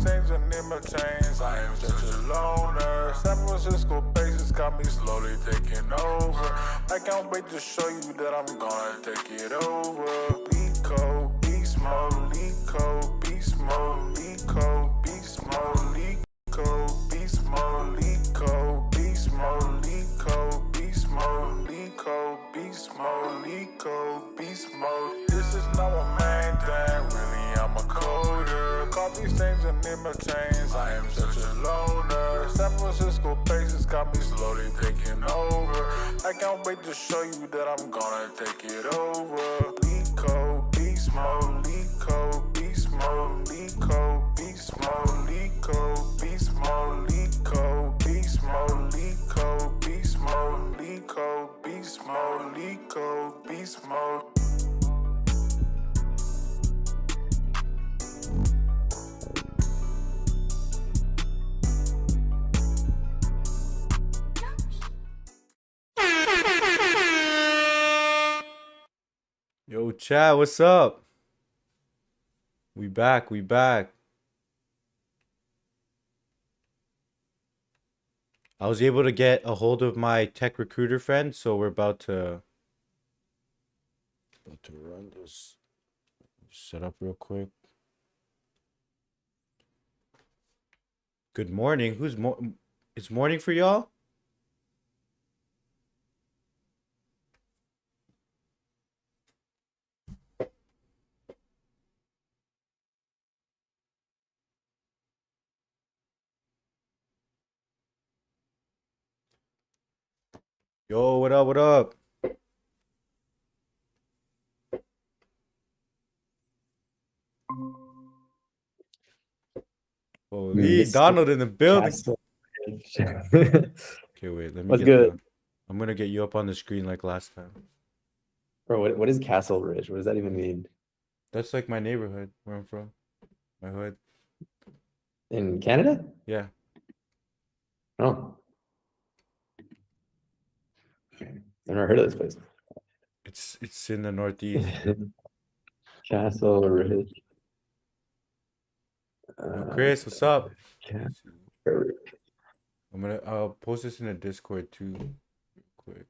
stains and in my chains. I am such a loner. San Francisco bases got me slowly taking over. I can't wait to show you that I'm gonna take it over. Lico, beast mode, Lico, beast mode, Lico, beast mode, Lico, beast mode, Lico, beast mode, Lico, beast mode, Lico, beast mode, Lico, beast mode. This is not a main thing, really I'm a coder. Coffee stains and in my chains, I am such a loner. San Francisco bases got me slowly taking over. I can't wait to show you that I'm gonna take it over. Lico, beast mode, Lico, beast mode, Lico, beast mode, Lico, beast mode, Lico, beast mode, Lico, beast mode, Lico, beast mode, Lico, beast mode. Yo, chat, what's up? We back, we back. I was able to get a hold of my tech recruiter friend, so we're about to run this. Set up real quick. Good morning. It's morning for y'all? Yo, what up, what up? Holy, Mr. Donald in the building. Castle. Okay, wait, let me What's get good? I'm gonna get you up on the screen like last time. Bro, what is Castle Ridge? What does that even mean? That's like my neighborhood, where I'm from. My hood. In Canada? Yeah. Oh. I've never heard of this place. It's in the Northeast. Castle Ridge. Yo, Chris, what's up? Castle. I'll post this in the Discord too, real quick.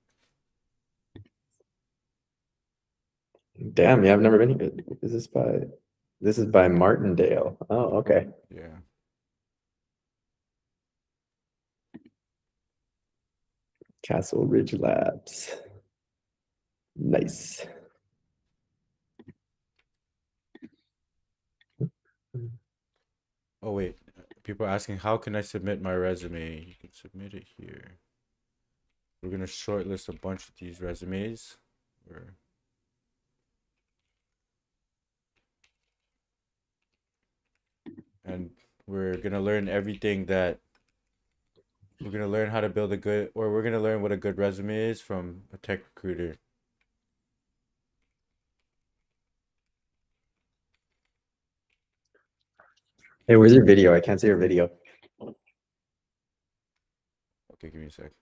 Damn, yeah, I've never been here. This is by Martindale. Oh, okay. Yeah. Castle Ridge Labs. Nice. Oh wait, people are asking how can I submit my resume? You can submit it here. We're gonna shortlist a bunch of these resumes. And we're gonna learn everything that we're gonna learn how to build a good, or we're gonna learn what a good resume is from a tech recruiter. Hey, where's your video? I can't see your video. Okay, give me a sec.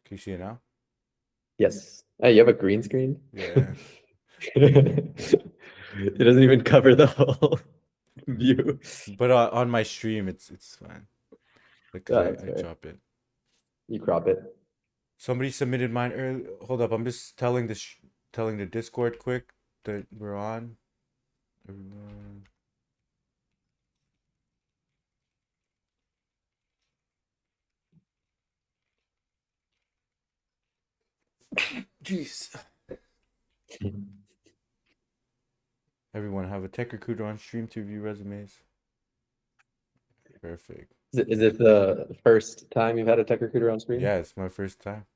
Can you see it now? Yes. Hey, you have a green screen? Yeah. It doesn't even cover the whole view. But on my stream, it's fine. Because Yeah, that's I fair. chop it. You crop it. Somebody submitted mine early. Hold up, I'm just telling the Discord quick that we're on. Everyone. Jeez. Everyone have a tech recruiter on stream to view resumes. Perfect. Is it the first time you've had a tech recruiter on screen? Yeah, it's my first time.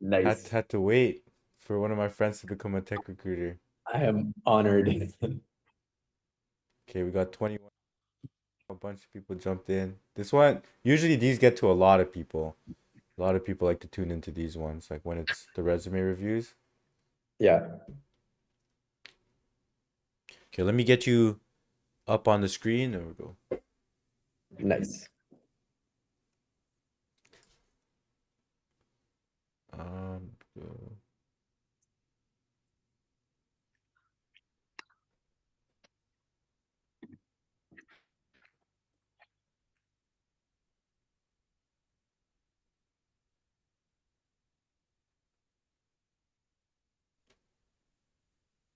Nice. Had to wait for one of my friends to become a tech recruiter. I am honored. Okay, we got 21. A bunch of people jumped in. This one, usually these get to a lot of people. A lot of people like to tune into these ones, like when it's the resume reviews. Yeah. Okay, let me get you up on the screen. There we go. Nice. Go.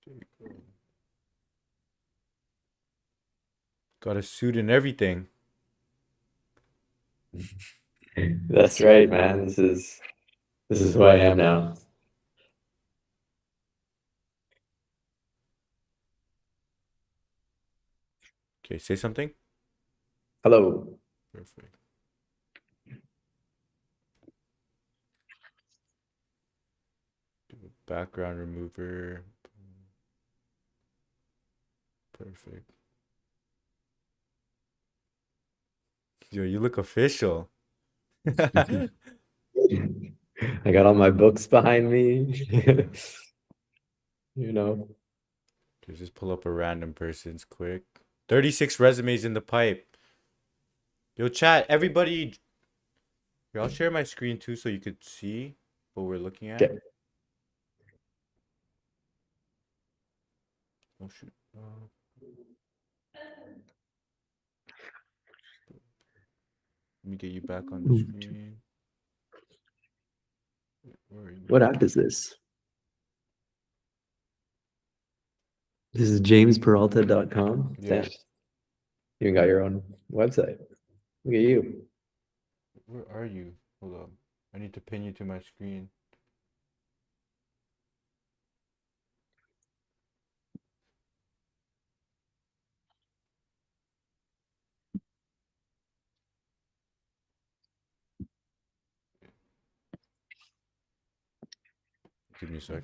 There you go. Got a suit and everything. That's right, man. This is who I am now. Okay, say something. Hello. Perfect. Do a background remover. Perfect. Yo, you look official. I got all my books behind me. You know. Just pull up a random person's quick. 36 resumes in the pipe. Yo, chat, everybody. Here, I'll share my screen too so you could see what we're looking at. Okay. Oh, shoot. Let me get you back on the screen. Where are you? What app is this? This is jamesperalta.com. Yeah. Damn. You even got your own website. Look at you. Where are you? Hold on. I need to pin you to my screen. Give me a sec.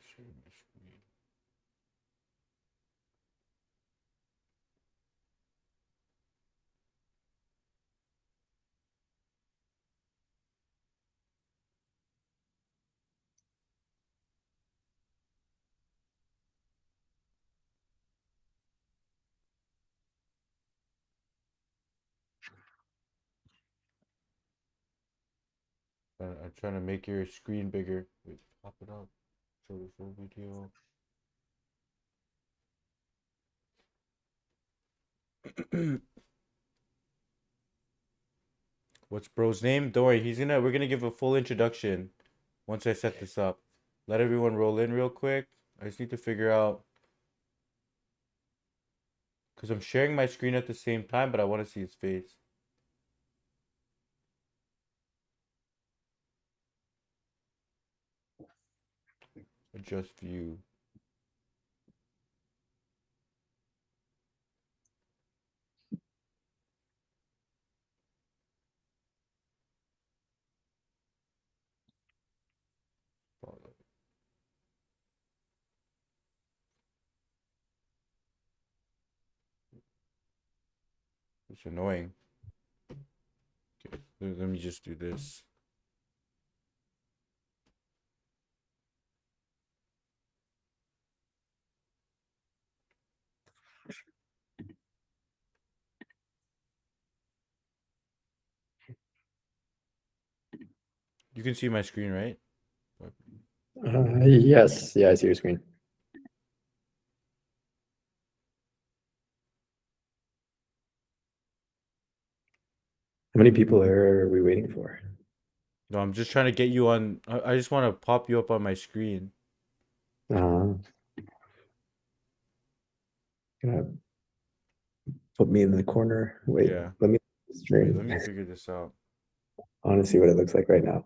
Share my screen. I'm trying to make your screen bigger. Wait, pop it up. Show the full video. What's bro's name? Don't worry, we're gonna give a full introduction once I set this up. Let everyone roll in real quick. I just need to figure out because I'm sharing my screen at the same time, but I want to see his face. Adjust view. It's annoying. Okay, let me just do this. You can see my screen, right? Yes. Yeah, I see your screen. How many people are we waiting for? No, I'm just trying to get you on. I just want to pop you up on my screen. Uh, gonna put me in the corner. Wait, Yeah. let me Wait, stream. let me figure this out. I want to see what it looks like right now.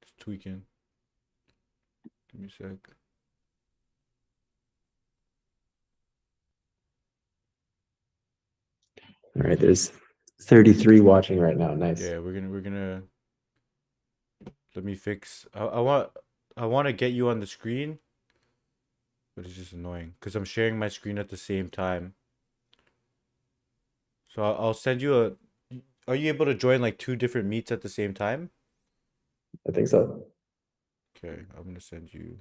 It's tweaking. Give me a sec. All right, there's 33 watching right now. Nice. Yeah, we're gonna let me fix. I want to get you on the screen, but it's just annoying because I'm sharing my screen at the same time. So I'll send you a. Are you able to join like two different meets at the same time? I think so. Okay, I'm gonna send you.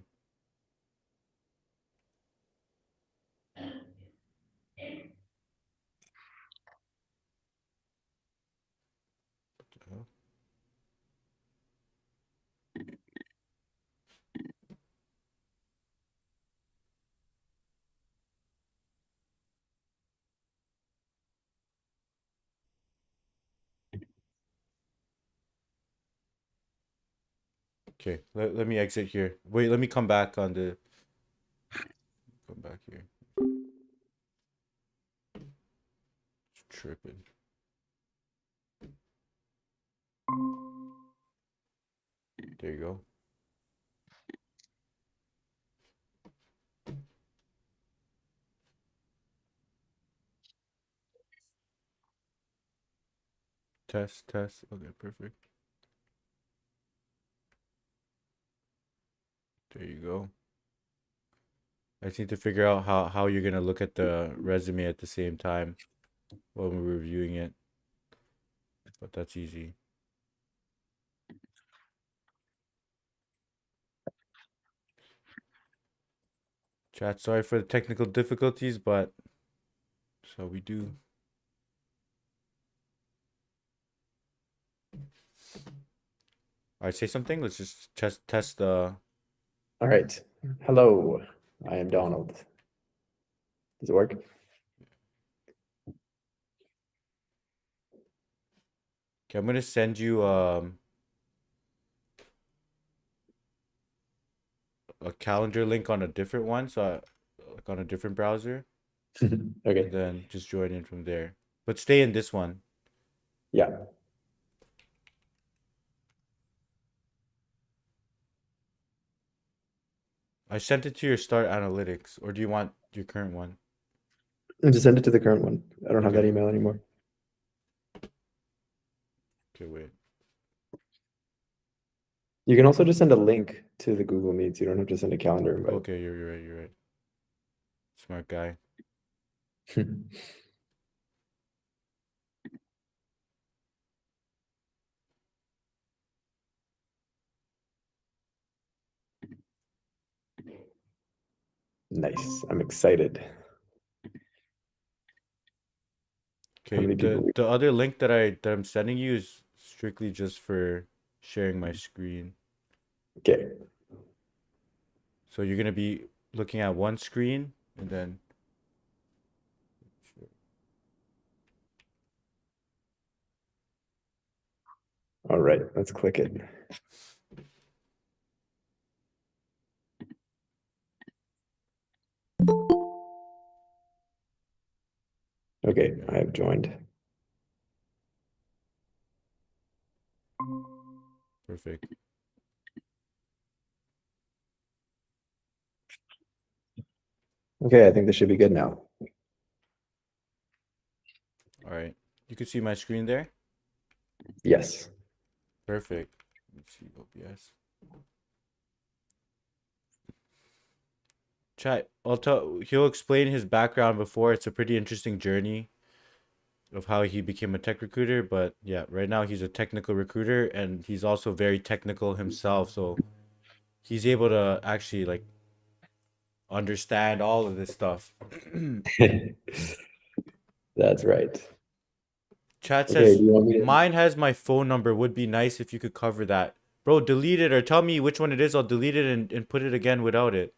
What the hell? Okay, let me exit here. Wait, let me come back on the. Come back here. It's tripping. There you go. Test, test. Okay, perfect. There you go. I just need to figure out how you're gonna look at the resume at the same time when we're reviewing it. But that's easy. Chat, sorry for the technical difficulties, but so we do. All right, say something. Let's just test the. All right. Hello, I am Donald. Does it work? Okay, I'm gonna send you a calendar link on a different one, so like on a different browser, and Okay. then just join in from there. But stay in this one. Yeah. I sent it to your Start Analytics, or do you want your current one? And just send it to the current one. I don't have that Okay. email anymore. Okay, wait. You can also just send a link to the Google Meets. You don't have to send a calendar invite. Okay, you're right. You're right. Smart guy. Nice. I'm excited. How Okay, many people the other link that I'm sending you is strictly just for sharing my screen. Okay. So you're gonna be looking at one screen and then. All right. Let's click it. Okay, I have joined. Perfect. Okay, I think this should be good now. All right. You can see my screen there. Yes. Perfect. Let's see OBS. Chat. He'll explain his background before. It's a pretty interesting journey of how he became a tech recruiter. But yeah, right now he's a technical recruiter and he's also very technical himself. So he's able to actually like understand all of this stuff. That's right. Chat Okay, says do you want me to? mine has my phone number. Would be nice if you could cover that. Bro, delete it or tell me which one it is. I'll delete it and put it again without it.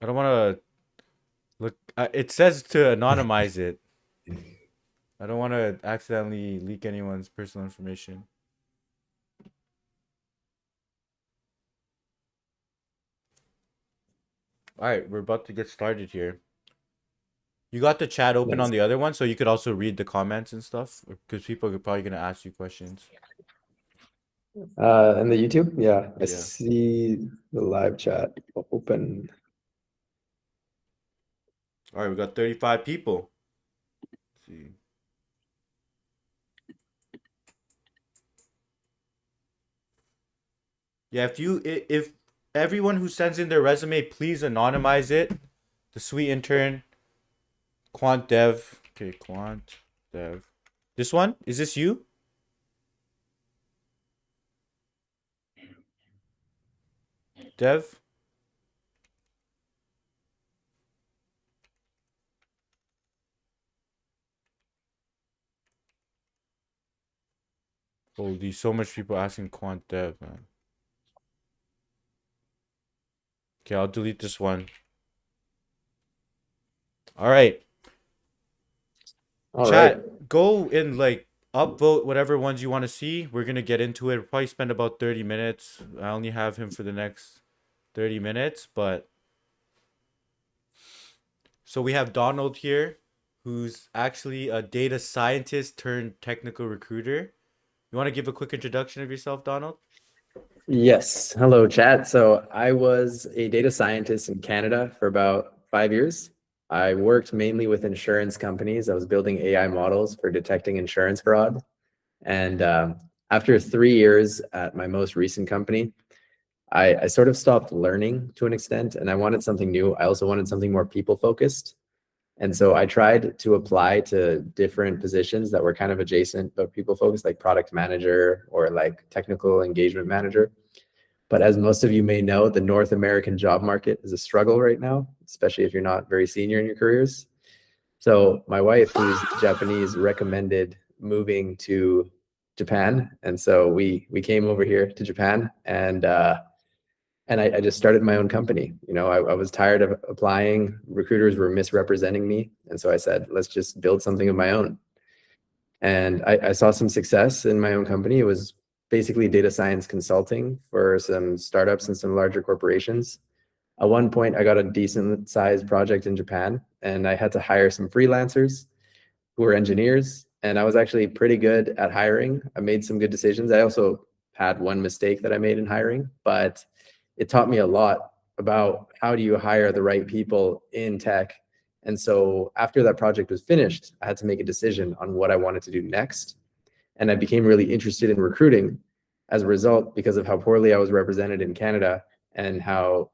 I don't want to look. It says to anonymize it. I don't want to accidentally leak anyone's personal information. All right, we're about to get started here. You got the chat open on Nice. the other one, so you could also read the comments and stuff, because people are probably gonna ask you questions. And the YouTube? Yeah, I Yeah. see the live chat open. All right, we got 35 people. Let's see. Yeah, if everyone who sends in their resume, please anonymize it. The sweet intern, quant dev. Okay, quant dev. This one? Is this you? Dev? Holy, so much people asking quant dev, man. Okay, I'll delete this one. All right. All Chat, right. go in like upvote whatever ones you want to see. We're gonna get into it. We'll probably spend about 30 minutes. I only have him for the next 30 minutes, but so we have Donald here, who's actually a data scientist turned technical recruiter. You want to give a quick introduction of yourself, Donald? Yes. Hello, chat. So I was a data scientist in Canada for about 5 years. I worked mainly with insurance companies. I was building AI models for detecting insurance fraud. And after 3 years at my most recent company, I sort of stopped learning to an extent, and I wanted something new. I also wanted something more people focused. And so I tried to apply to different positions that were kind of adjacent but people focused, like product manager or like technical engagement manager. But as most of you may know, the North American job market is a struggle right now, especially if you're not very senior in your careers. So my wife, who's Japanese, recommended moving to Japan. And so we came over here to Japan, and I just started my own company. I was tired of applying. Recruiters were misrepresenting me. And so I said, let's just build something of my own. And I saw some success in my own company. It was basically data science consulting for some startups and some larger corporations. At one point, I got a decent sized project in Japan, and I had to hire some freelancers who were engineers. And I was actually pretty good at hiring. I made some good decisions. I also had one mistake that I made in hiring, but it taught me a lot about how do you hire the right people in tech. And so after that project was finished, I had to make a decision on what I wanted to do next. And I became really interested in recruiting as a result, because of how poorly I was represented in Canada and how,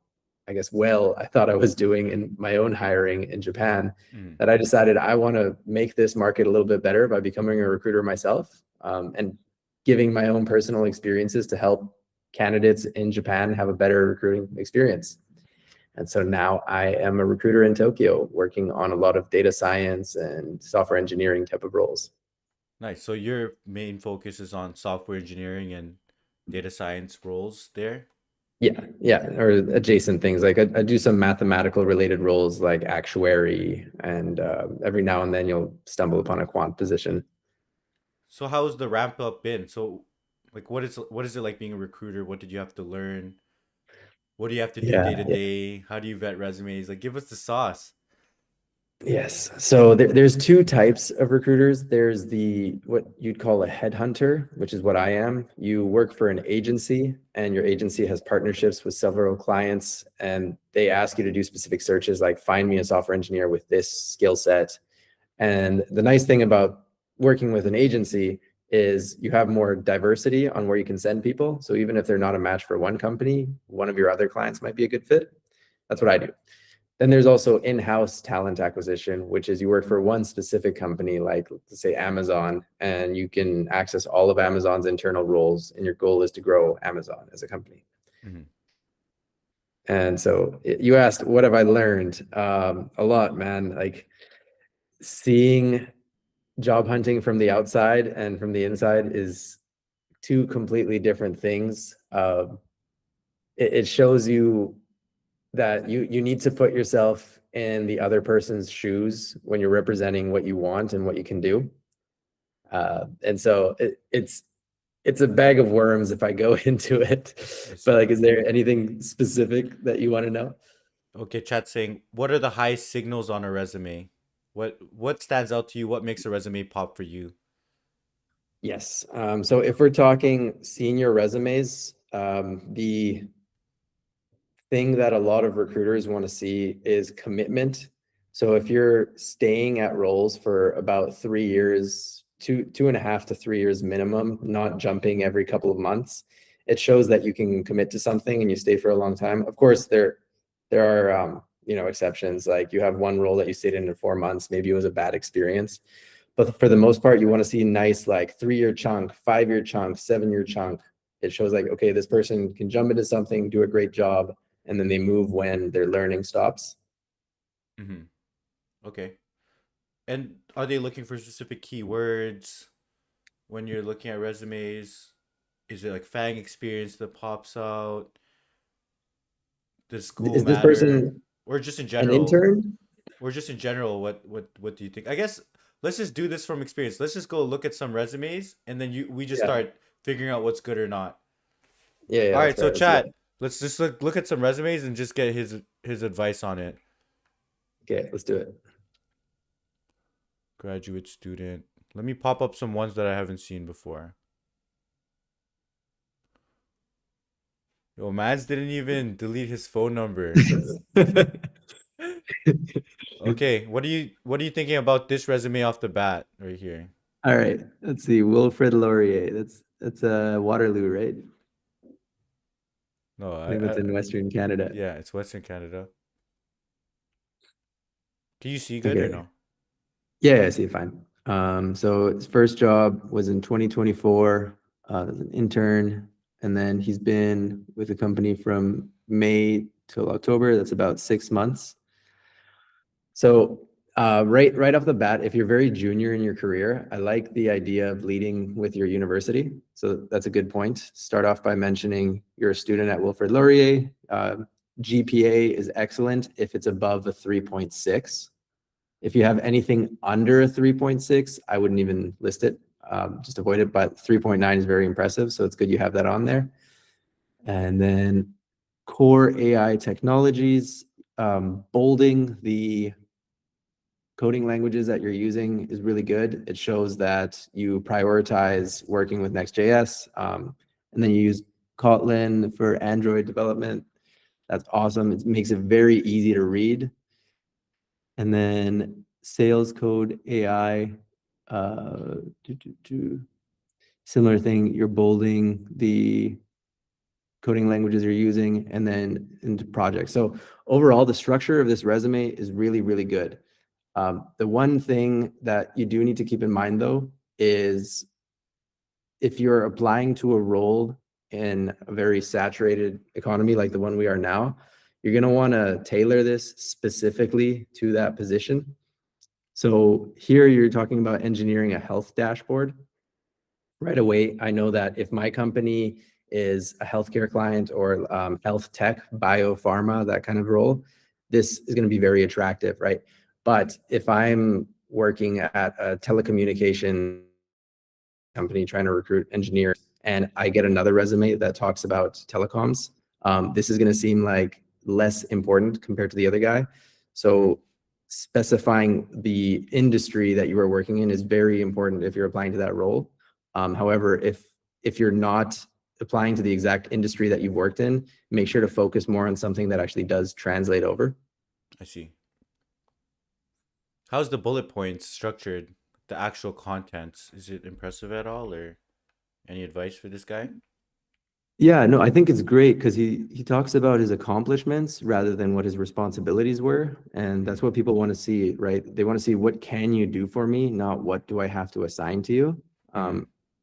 I guess, well I thought I was doing in my own hiring in Japan, that I decided I want to make this market a little bit better by becoming a recruiter myself, and giving my own personal experiences to help candidates in Japan have a better recruiting experience. And so now I am a recruiter in Tokyo, working on a lot of data science and software engineering type of roles. Nice. So your main focus is on software engineering and data science roles there? Yeah, or adjacent things. Like I do some mathematical related roles like actuary, and every now and then you'll stumble upon a quant position. So how's the ramp up been? So like what is it like being a recruiter? What did you have to learn? What do you have to do day Yeah, to day? How do you vet resumes? Like give us the sauce. yes. So there's two types of recruiters. There's the what you'd call a headhunter, which is what I am. You work for an agency, and your agency has partnerships with several clients, and they ask you to do specific searches like find me a software engineer with this skill set. And the nice thing about working with an agency is you have more diversity on where you can send people. So even if they're not a match for one company, one of your other clients might be a good fit. That's what I do. Then there's also in-house talent acquisition, which is you work for one specific company, like let's say Amazon, and you can access all of Amazon's internal roles, and your goal is to grow Amazon as a company. Mhm. And so you asked, what have I learned? A lot, man. Like seeing job hunting from the outside and from the inside is two completely different things. It shows you that you need to put yourself in the other person's shoes when you're representing what you want and what you can do. And so it's a bag of worms if I go into it. But like, is there anything specific that you want to know? Okay, chat saying, what are the high signals on a resume? What stands out to you? What makes a resume pop for you? Yes. So if we're talking senior resumes, the thing that a lot of recruiters want to see is commitment. So if you're staying at roles for about 3 years, 2.5 to 3 years minimum, not jumping every couple of months, it shows that you can commit to something and you stay for a long time. Of course, there are exceptions. Like you have one role that you stayed in 4 months, maybe it was a bad experience. But for the most part, you want to see nice like 3-year chunk, 5-year chunk, 7-year chunk. It shows like, okay, this person can jump into something, do a great job, and then they move when their learning stops. Hmm. Okay. And are they looking for specific keywords when you're looking at resumes? Is it like FANG experience that pops out? Does school Is this matter? person Or just in an general? intern? Or just in general, what do you think? I guess let's just do this from experience. Let's just go look at some resumes, and then we just Yeah. start figuring out what's good or not. Yeah, All that's right, so fair. Let's do that. chat. Let's just look at some resumes and just get his advice on it. Okay, let's do it. Graduate student. Let me pop up some ones that I haven't seen before. Yo, Mads didn't even delete his phone number. Okay, what are you thinking about this resume off the bat right here? All right, let's see. Wilfrid Laurier. That's Waterloo, right? No, I think that's in Western Canada. yeah, it's Western Canada. Can you see good or Okay. no? Yeah, I see it fine. So his first job was in 2024 as an intern, and then he's been with the company from May till October. That's about 6 months. So right off the bat, if you're very junior in your career, I like the idea of leading with your university. So that's a good point. Start off by mentioning you're a student at Wilfrid Laurier. GPA is excellent if it's above a 3.6. If you have anything under a 3.6, I wouldn't even list it. Just avoid it. But 3.9 is very impressive. So it's good you have that on there. And then core AI technologies, bolding the coding languages that you're using is really good. It shows that you prioritize working with Next.js. And then you use Kotlin for Android development. That's awesome. It makes it very easy to read. And then Sales Code AI, similar thing, you're bolding the coding languages you're using and then into projects. So overall, the structure of this resume is really, really good. The one thing that you do need to keep in mind though, is if you're applying to a role in a very saturated economy like the one we are now, you're going to want to tailor this specifically to that position. So here you're talking about engineering a health dashboard. Right away, I know that if my company is a healthcare client or health tech, biopharma, that kind of role, this is going to be very attractive, right? But if I'm working at a telecommunication company trying to recruit engineers and I get another resume that talks about telecoms, this is going to seem like less important compared to the other guy. So specifying the industry that you are working in is very important if you're applying to that role. However, if you're not applying to the exact industry that you've worked in, make sure to focus more on something that actually does translate over. I see. How's the bullet points structured? The actual contents, is it impressive at all, or any advice for this guy? Yeah, no, I think it's great because he talks about his accomplishments rather than what his responsibilities were. And that's what people want to see, right? They want to see what can you do for me, not what do I have to assign to you.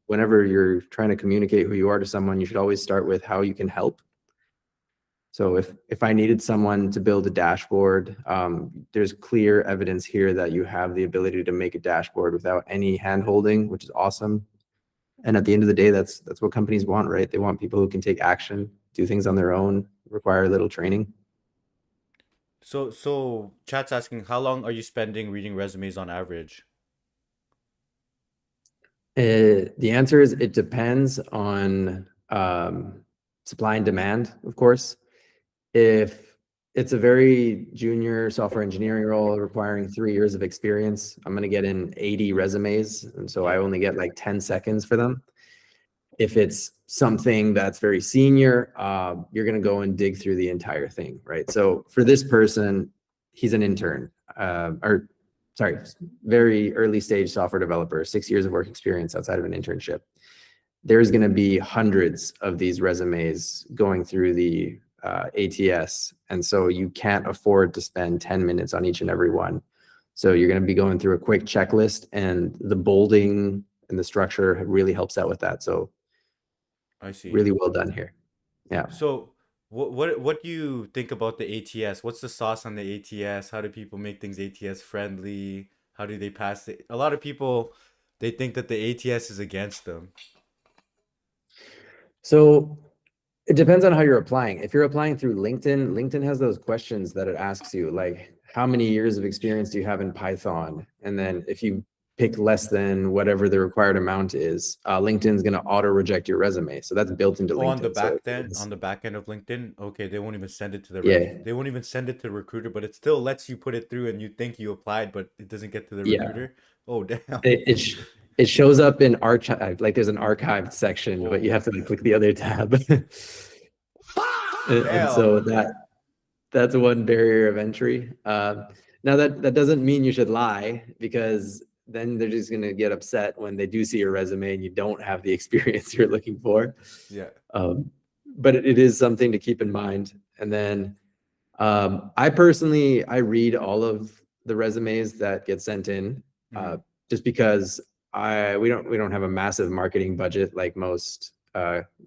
Whenever you're trying to communicate who you are to someone, you should always start with how you can help. So if I needed someone to build a dashboard, there's clear evidence here that you have the ability to make a dashboard without any hand-holding, which is awesome. And at the end of the day, that's what companies want, right? They want people who can take action, do things on their own, require a little training. So chat's asking, how long are you spending reading resumes on average? The answer is it depends on supply and demand, of course. If it's a very junior software engineering role requiring 3 years of experience, I'm going to get in 80 resumes. And so I only get like 10 seconds for them. If it's something that's very senior, you're going to go and dig through the entire thing, right? So for this person, he's an intern, very early stage software developer, 6 years of work experience outside of an internship. There's going to be hundreds of these resumes going through the ATS. And so you can't afford to spend 10 minutes on each and every one. So you're going to be going through a quick checklist, and the bolding and the structure really helps out with that. So I see. really well done here. Yeah. So what do you think about the ATS? What's the sauce on the ATS? How do people make things ATS friendly? How do they pass it? A lot of people, they think that the ATS is against them. So it depends on how you're applying. If you're applying through LinkedIn, LinkedIn has those questions that it asks you, like, how many years of experience do you have in Python? And then if you pick less than whatever the required amount is, LinkedIn's going to auto reject your resume. So that's built into Oh, LinkedIn. So on the back end of LinkedIn, okay, they won't even send it to yeah, they won't even send it to the recruiter, but it still lets you put it through and you think you applied, but it doesn't get to the yeah. recruiter. Oh, damn. It shows up in archive, like there's an archived section, but you Oh, have to like, click the other tab. And so damn. that's one barrier of entry. Now that doesn't mean you should lie, because then they're just gonna get upset when they do see your resume and you don't have the experience you're looking for. Yeah. But it is something to keep in mind. And then I personally, I read all of the resumes that get sent in, Mhm. just because we don't have a massive marketing budget like most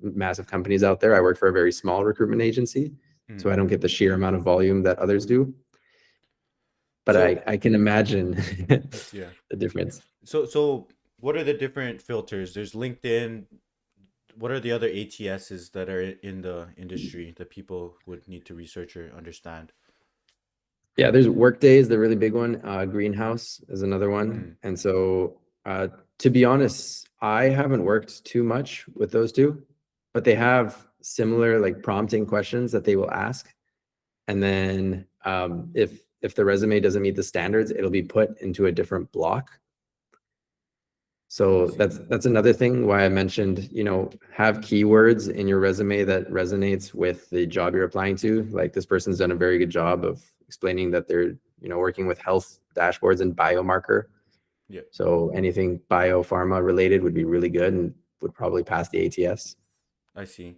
massive companies out there. I work for a very small recruitment agency, so Mhm. I don't get the sheer amount of volume that others do. But So, I can imagine yeah. the difference. So what are the different filters? There's LinkedIn. What are the other ATSs that are in the industry that people would need to research or understand? Yeah, there's Workday is the really big one. Greenhouse is another one. Mm, And so, to be honest, I haven't worked too much with those two, but they have similar like prompting questions that they will ask. And then, if the resume doesn't meet the standards, it'll be put into a different block. I So see. that's another thing why I mentioned, have keywords in your resume that resonates with the job you're applying to. Like, this person's done a very good job of explaining that they're, working with health dashboards and biomarker. Yeah, So anything biopharma related would be really good and would probably pass the ATS. I see.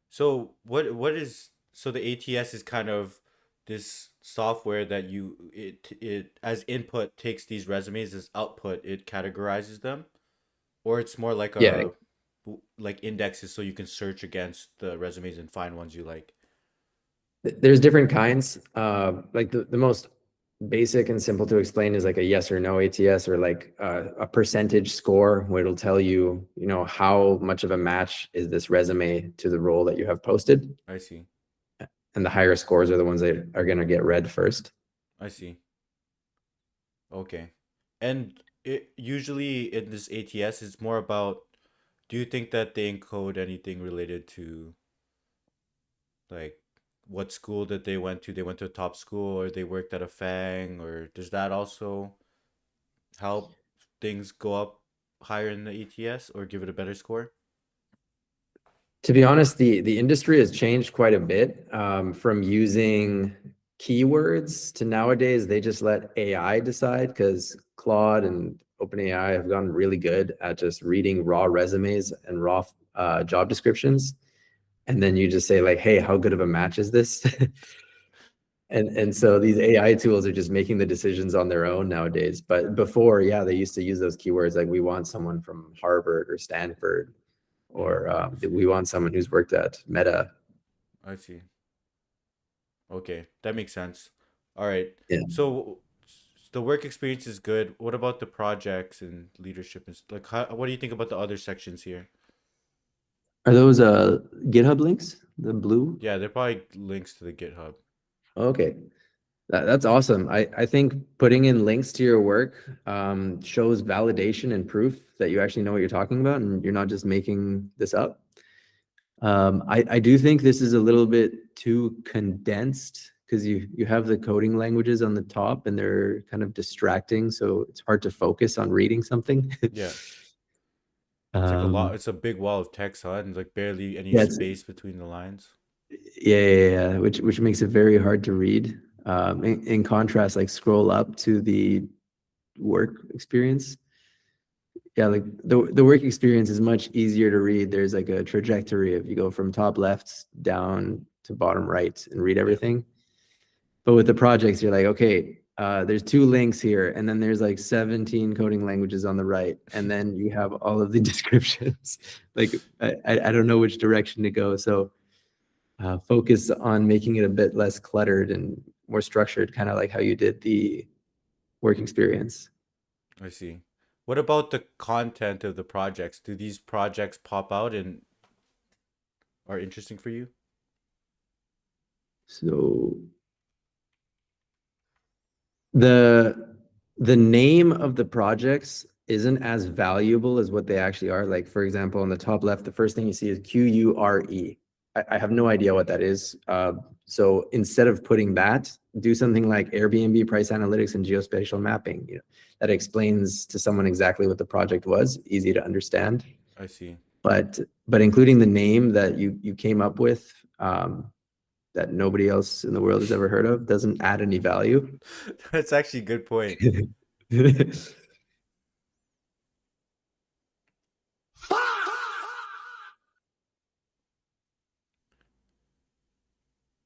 So what is so the ATS is kind of this software that it as input takes these resumes, as output it categorizes them, or it's more like Yeah, like indexes so you can search against the resumes and find ones you like. there's different kinds. Like the most basic and simple to explain is like a yes or no ATS, or like a percentage score where it'll tell you, how much of a match is this resume to the role that you have posted. I see. And the higher scores are the ones that are going to get read first. I see. Okay. And it usually in this ATS it's more about, do you think that they encode anything related to like what school that they went to? They went to a top school or they worked at a FANG, or does that also help things go up higher in the ETS or give it a better score? To be honest, the industry has changed quite a bit, from using keywords to nowadays they just let AI decide, because Claude and OpenAI have gotten really good at just reading raw resumes and raw job descriptions. And then you just say like, hey, how good of a match is this? And so these AI tools are just making the decisions on their own nowadays. But before, yeah, they used to use those keywords like, we want someone from Harvard or Stanford, or we want someone who's worked at Meta. I see. Okay, that makes sense. All right. Yeah. So the work experience is good. What about the projects and leadership? And like, what do you think about the other sections here? Are those GitHub links? The blue? Yeah, they're probably links to the GitHub. Okay. That's awesome. I think putting in links to your work shows validation and proof that you actually know what you're talking about and you're not just making this up. I do think this is a little bit too condensed, because you have the coding languages on the top and they're kind of distracting, so it's hard to focus on reading something. Yeah, it's like a lot. um, It's a big wall of text, huh? And like barely any yeah, it's, space between the lines. yeah, which makes it very hard to read. In contrast, like, scroll up to the work experience. Yeah, like the work experience is much easier to read. There's like a trajectory of, you go from top left down to bottom right and read Yeah, everything. But with the projects, you're like, okay, there's two links here, and then there's like 17 coding languages on the right, and then you have all of the descriptions. Like, I don't know which direction to go. So focus on making it a bit less cluttered and more structured, kind of like how you did the work experience. I see. What about the content of the projects? Do these projects pop out and are interesting for you? So the the name of the projects isn't as valuable as what they actually are. Like, for example, on the top left, the first thing you see is QURE. I have no idea what that is. So instead of putting that, do something like Airbnb price analytics and geospatial mapping. That explains to someone exactly what the project was, easy to understand. I see. But including the name that you came up with, that nobody else in the world has ever heard of, doesn't add any value. That's actually a good point.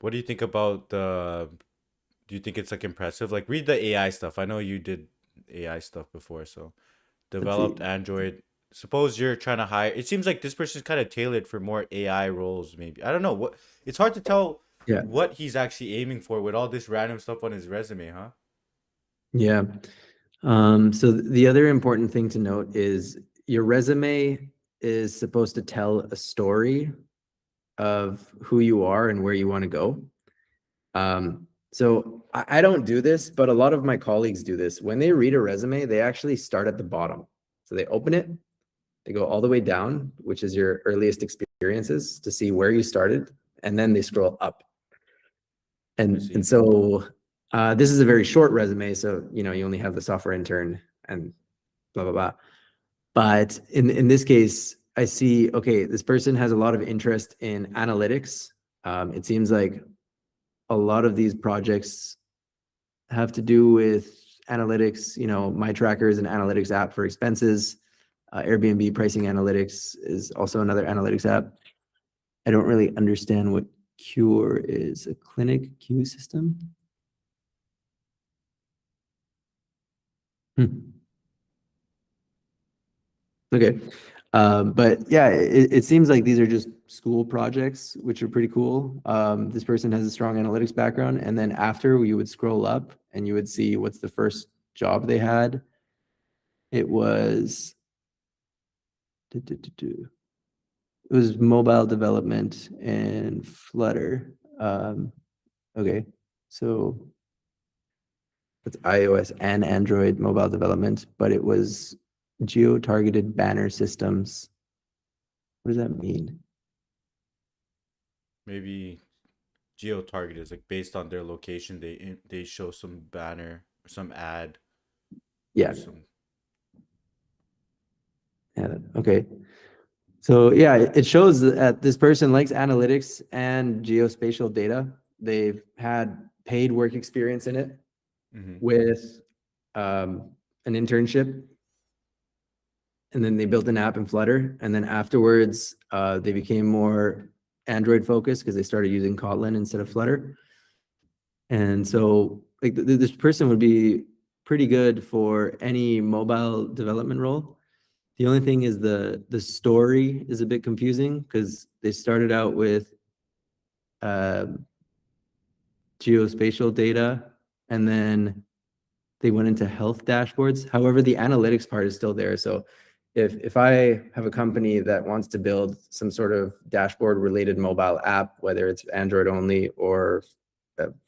What do you think about the? Do you think it's like impressive? Like read the AI stuff. I know you did AI stuff before, so Let's see. developed Android. Suppose you're trying to hire. It seems like this person's kind of tailored for more AI roles. Maybe I don't know what. It's hard to tell Yeah. what he's actually aiming for with all this random stuff on his resume, huh? Yeah. So the other important thing to note is your resume is supposed to tell a story of who you are and where you want to go. So I don't do this, but a lot of my colleagues do this. When they read a resume, they actually start at the bottom. So they open it, they go all the way down, which is your earliest experiences to see where you started, and then they scroll up. And so this is a very short resume, so you only have the software intern and blah blah blah. But in this case, I see, okay, this person has a lot of interest in analytics. It seems like a lot of these projects have to do with analytics. My Tracker is an analytics app for expenses. Airbnb pricing analytics is also another analytics app. I don't really understand what Cure is. A clinic queue system? Okay. But yeah, it seems like these are just school projects, which are pretty cool. This person has a strong analytics background. And then after, you would scroll up and you would see what's the first job they had. It was, it was mobile development and Flutter. Okay. So it's iOS and Android mobile development, but it was geo-targeted banner systems. What does that mean? Maybe geo target is like based on their location. They show some banner or some ad. Yeah. Some Yeah. Okay. So yeah, it shows that this person likes analytics and geospatial data. They've had paid work experience in it with an internship, and then they built an app in Flutter. And then afterwards, they became more Android focused because they started using Kotlin instead of Flutter. And so like this person would be pretty good for any mobile development role. The only thing is the story is a bit confusing because they started out with geospatial data and then they went into health dashboards. However, the analytics part is still there. So if I have a company that wants to build some sort of dashboard related mobile app, whether it's Android only or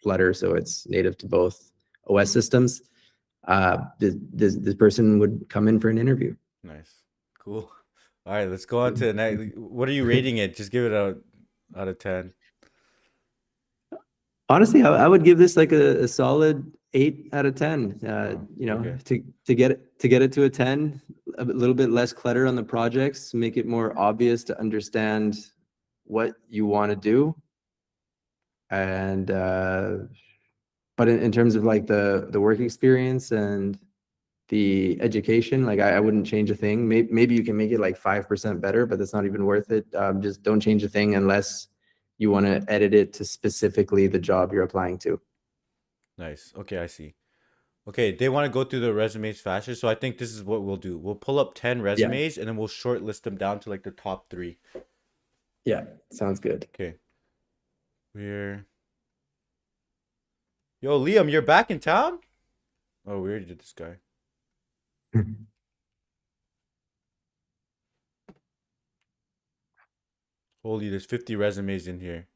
Flutter, so it's native to both OS systems, this person would come in for an interview. nice, cool. All right, let's go on to the next. What are you rating it? Just give it a out of 10. Honestly, I would give this like a solid 8 out of 10. Okay. To get it to a 10, a little bit less clutter on the projects, make it more obvious to understand what you want to do. And but in terms of like the work experience and the education, like I wouldn't change a thing. Maybe you can make it like 5% better, but that's not even worth it. Just don't change a thing unless you want to edit it to specifically the job you're applying to. Nice. Okay, I see. Okay, they want to go through the resumes faster, so I think this is what we'll do. We'll pull up 10 Yeah. resumes and then we'll shortlist them down to like the top 3. Yeah, sounds good. Okay. We're Yo, Liam, you're back in town? Oh, we already did this guy. Holy, there's 50 resumes in here.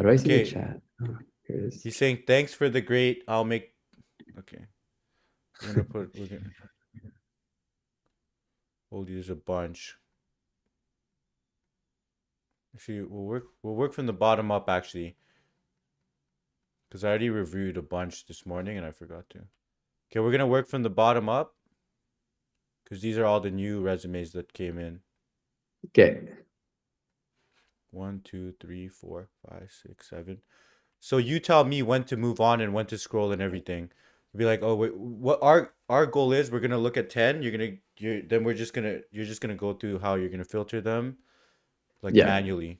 How do I see the Okay. chat? Oh, here it is. He's saying thanks for the great. I'll make. Okay. We're gonna. Holy, there's a bunch. Actually, We'll work from the bottom up actually, because I already reviewed a bunch this morning and I forgot to. Okay, we're gonna work from the bottom up, because these are all the new resumes that came in. Okay. 1, 2, 3, 4, 5, 6, 7. So you tell me when to move on and when to scroll and everything. Be like, oh wait, what our goal is, we're gonna look at 10. You're just gonna go through how you're gonna filter them, like Yeah. manually.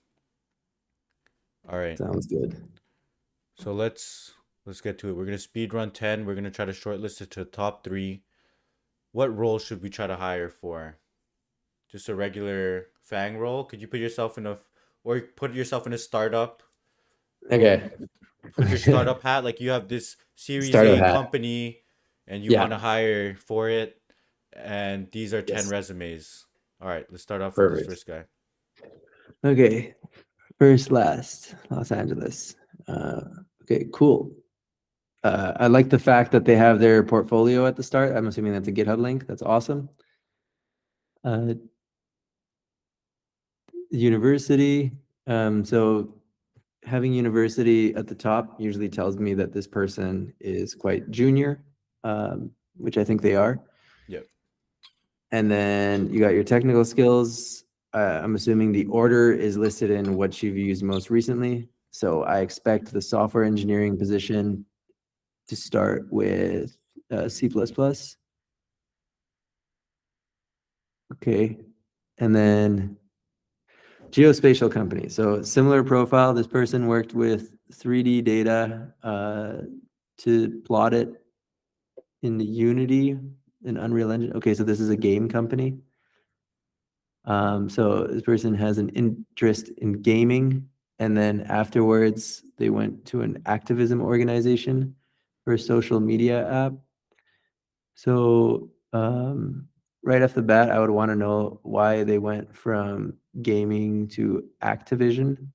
All right. Sounds good. So let's get to it. We're gonna speed run 10. We're gonna try to shortlist it to the top 3. What role should we try to hire for? Just a regular Fang role? Could you put yourself in a startup? Okay. Put your startup hat, like you have this Series Startup A hat. company and you Yeah. want to hire for it, and these are 10 Yes. resumes. All right, let's start off with this Perfect. first guy. Okay. First, last, Los Angeles. Okay, cool. I like the fact that they have their portfolio at the start. I'm assuming that's a GitHub link. That's awesome. University. So having university at the top usually tells me that this person is quite junior, which I think they are. Yep. And then you got your technical skills. I'm assuming the order is listed in what you've used most recently. So I expect the software engineering position to start with C++. Okay. And then geospatial company. So similar profile. This person worked with 3D data to plot it in Unity and Unreal Engine. Okay, so this is a game company. So this person has an interest in gaming, and then afterwards they went to an activism organization for a social media app. So right off the bat, I would want to know why they went from gaming to activism.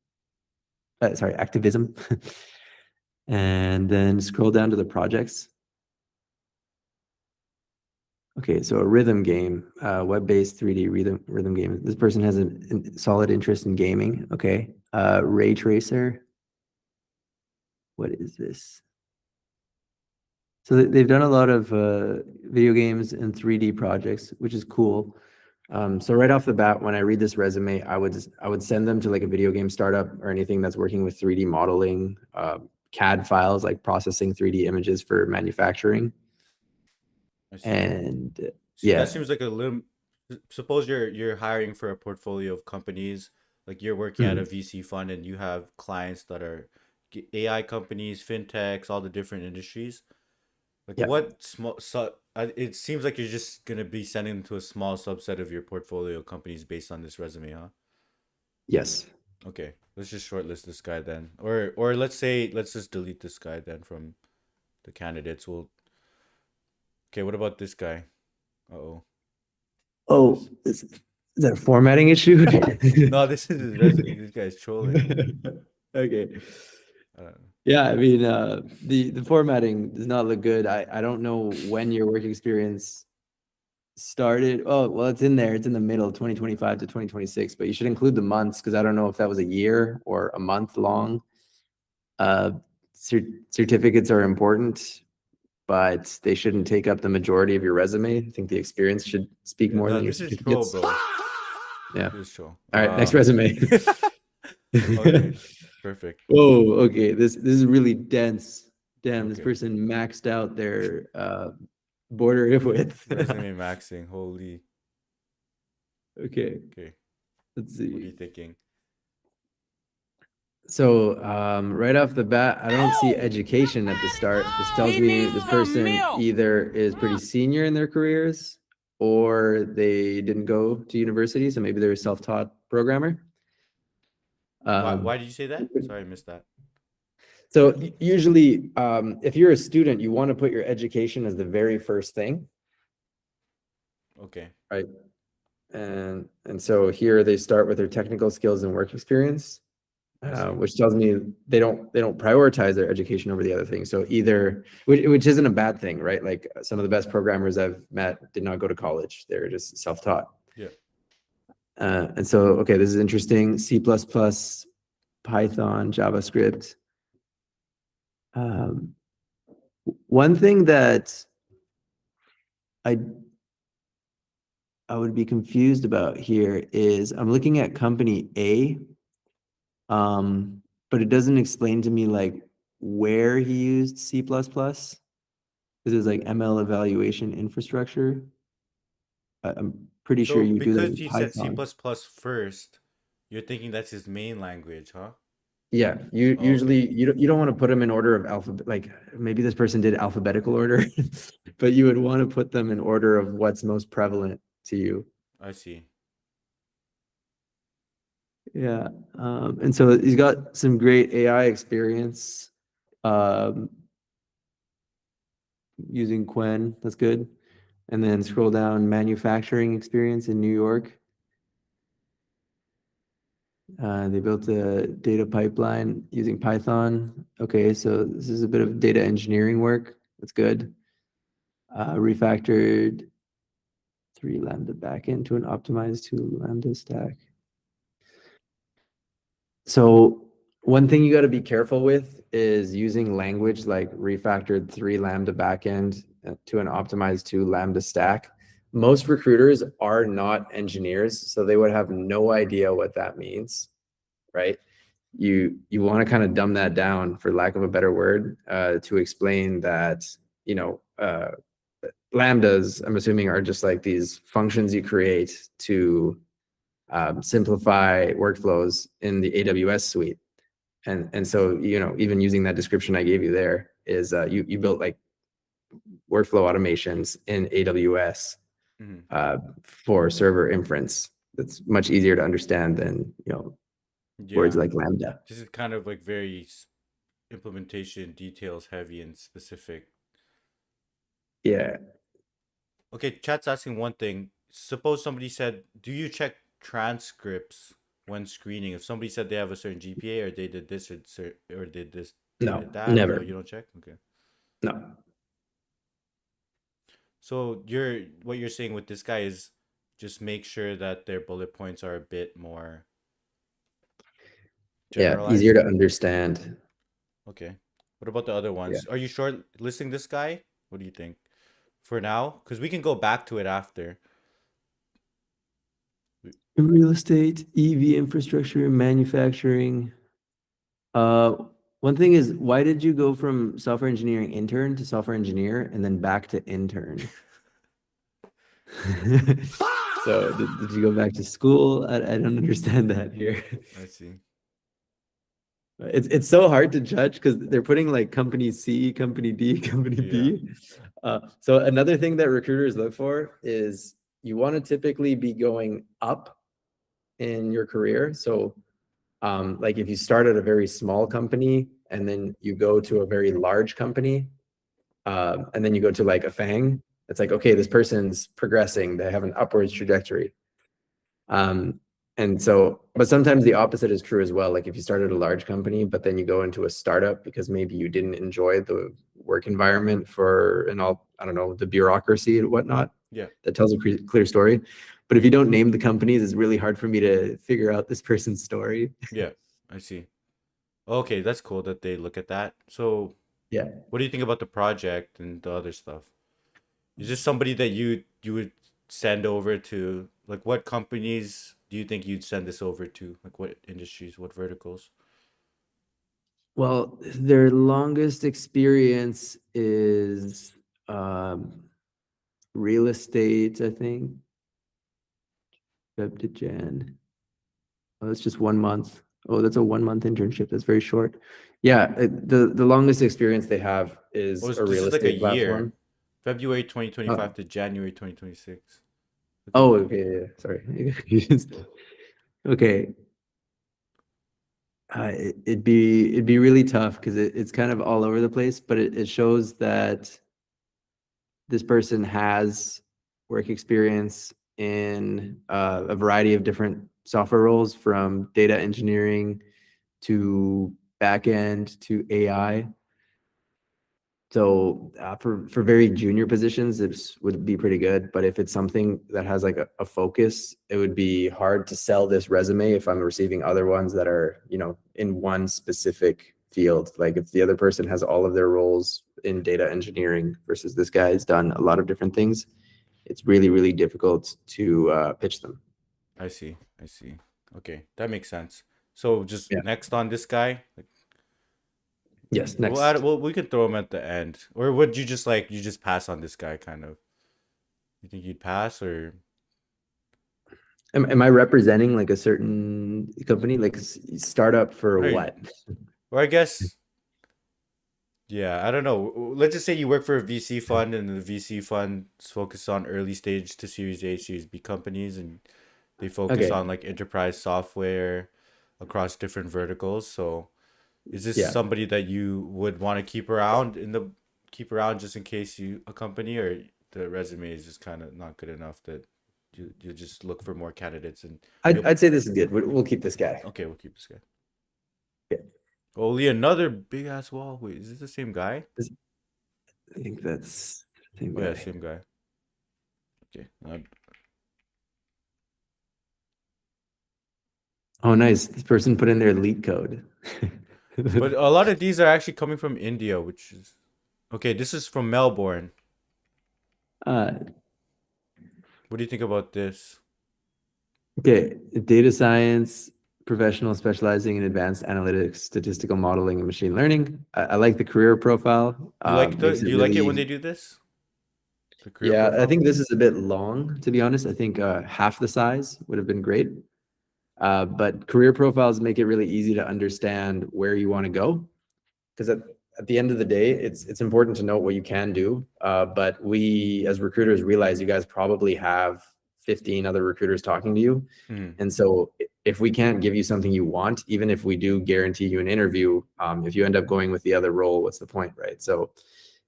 And then scroll down to the projects. Okay, so a rhythm game, web-based 3D rhythm game. This person has a solid interest in gaming. Okay, ray tracer. What is this? So they've done a lot of video games and 3D projects, which is cool. So right off the bat, when I read this resume, I would send them to like a video game startup or anything that's working with 3D modeling, CAD files, like processing 3D images for manufacturing. I see. And See, yeah, that seems like a little. Suppose you're hiring for a portfolio of companies, like you're working at a VC fund and you have clients that are AI companies, fintechs, all the different industries. Like yeah, what small it seems like you're just gonna be sending them to a small subset of your portfolio companies based on this resume, huh? yes. Okay, let's just shortlist this guy then, or let's just delete this guy then from the candidates. Okay, what about this guy? Uh-oh. Oh, is that a formatting issue? No, this is his resume. This guy's trolling. Okay. I don't know. Yeah, I mean, the formatting does not look good. I don't know when your work experience started. Oh, well, it's in there. It's in the middle, 2025 to 2026, but you should include the months because I don't know if that was a year or a month long. Certificates are important, but they shouldn't take up the majority of your resume. I think the experience should speak more No, than your this is troll, certificates. bro. Yeah. This is troll. All right, next resume. Okay, perfect. Whoa, okay. This is really dense. Damn, this Okay. person maxed out their border width. Resume maxing. Holy. Okay, Okay. let's What are you see. thinking? So right off the bat, I don't see education at the start. This tells me this person either is pretty senior in their careers or they didn't go to university. So maybe they're a self-taught programmer. Why did you say that? Sorry, I missed that. So usually, if you're a student, you want to put your education as the very first thing, Okay. right? And so here they start with their technical skills and work experience. I see. which tells me they don't prioritize their education over the other things. So either, which isn't a bad thing, right? Like some of the best programmers I've met did not go to college; they're just self-taught. Yeah. And so, okay, this is interesting. C++, Python, JavaScript. One thing that I would be confused about here is I'm looking at company A, but it doesn't explain to me like where he used C++. This is like ML evaluation infrastructure. I'm pretty sure So you do that because in you said C++ Python. first, you're thinking that's his main language, huh? Yeah, you Oh, okay. usually you don't want to put them in order of alphabet. Like maybe this person did alphabetical order, but you would want to put them in order of what's most prevalent to you. I see. Yeah, and so he's got some great AI experience um, using Quen. That's good. And then scroll down, manufacturing experience in New York. They built a data pipeline using Python. Okay, so this is a bit of data engineering work. That's good. Refactored 3 Lambda backend to an optimized 2 Lambda stack. So one thing you got to be careful with is using language like refactored 3 Lambda backend to an optimized 2 Lambda stack. Most recruiters are not engineers, so they would have no idea what that means, right? You want to kind of dumb that down, for lack of a better word, to explain that, lambdas, I'm assuming, are just like these functions you create to simplify workflows in the AWS suite. And so, even using that description I gave you there is you built like workflow automations in AWS for server inference. That's much easier to understand than, words Yeah. like Lambda. This is kind of like very implementation details heavy and specific. Yeah. Okay, chat's asking one thing. Suppose somebody said, "Do you check transcripts when screening?" If somebody said they have a certain GPA or they did this or did this, they No, did that. never. No, you don't check. Okay. No. So what you're saying with this guy is just make sure that their bullet points are a bit more Yeah, generalized. easier to understand. Okay. What about the other ones? Are you shortlisting this guy? What do you think? For now? Because we can go back to it after. Real estate, EV infrastructure, manufacturing. One thing is, why did you go from software engineering intern to software engineer and then back to intern? So did you go back to school? I don't understand that here. I see. It's so hard to judge because they're putting like company C, company D, company B. So another thing that recruiters look for is you want to typically be going up in your career. So like if you start at a very small company and then you go to a very large company, and then you go to like a FANG, it's like, okay, this person's progressing. They have an upwards trajectory. And so, but sometimes the opposite is true as well. Like if you start at a large company, but then you go into a startup because maybe you didn't enjoy the work environment I don't know, the bureaucracy and whatnot. Yeah. That tells a clear story. But if you don't name the companies, it's really hard for me to figure out this person's story. Yeah, I see. Okay, that's cool that they look at that. So, Yeah. what do you think about the project and the other stuff? Is this somebody that you would send over to, like, what companies do you think you'd send this over to? Like, what industries, what verticals? Well, their longest experience is real estate, I think. Feb to Jan. Oh, that's just 1 month. Oh, that's a 1 month internship. That's very short. Yeah, the longest experience they have is Oh, a this real is like a estate year. platform. February 2025 to January 2026. Oh, okay, yeah, sorry. Okay. It'd be really tough because it's kind of all over the place, but it shows that this person has work experience in a variety of different software roles, from data engineering to backend to AI. So for very junior positions, this would be pretty good. But if it's something that has like a focus, it would be hard to sell this resume if I'm receiving other ones that are, you know, in one specific field. Like if the other person has all of their roles in data engineering versus this guy's done a lot of different things, it's really, really difficult to pitch them. I see. I see. Okay, that makes sense. So just Yeah. next on this guy, like Yes, we'll next. add, we could throw him at the end, or would you just like you just pass on this guy kind of? You think you'd pass or? Am I representing like a certain company, like startup for Right. what? Or I guess, yeah, I don't know. Let's just say you work for a VC fund, and the VC fund is focused on early stage to Series A, Series B companies, and they focus Okay, on like enterprise software across different verticals. So, is this yeah. somebody that you would want to keep around just in case you a company, or the resume is just kind of not good enough that you just look for more candidates and you'll I'd say this is good. We'll keep this guy. okay, we'll keep this guy. Yeah. Holy, another big ass wall. Wait, is this the same guy? I think that's the same Oh yeah, guy. same guy. Okay. Oh, nice. This person put in their leak code. But a lot of these are actually coming from India, which is okay. This is from Melbourne. uh, What do you think about this? okay, data science professional specializing in advanced analytics, statistical modeling, and machine learning. I like the career profile. You like the? Makes Do it you like it when really, they do this? The career yeah. I profile. think this is a bit long, to be honest. I think half the size would have been great. But career profiles make it really easy to understand where you want to go. Because at the end of the day, it's important to know what you can do. But we as recruiters realize you guys probably have 15 other recruiters talking to you. Hmm. And so if we can't give you something you want, even if we do guarantee you an interview, if you end up going with the other role, what's the point, right? So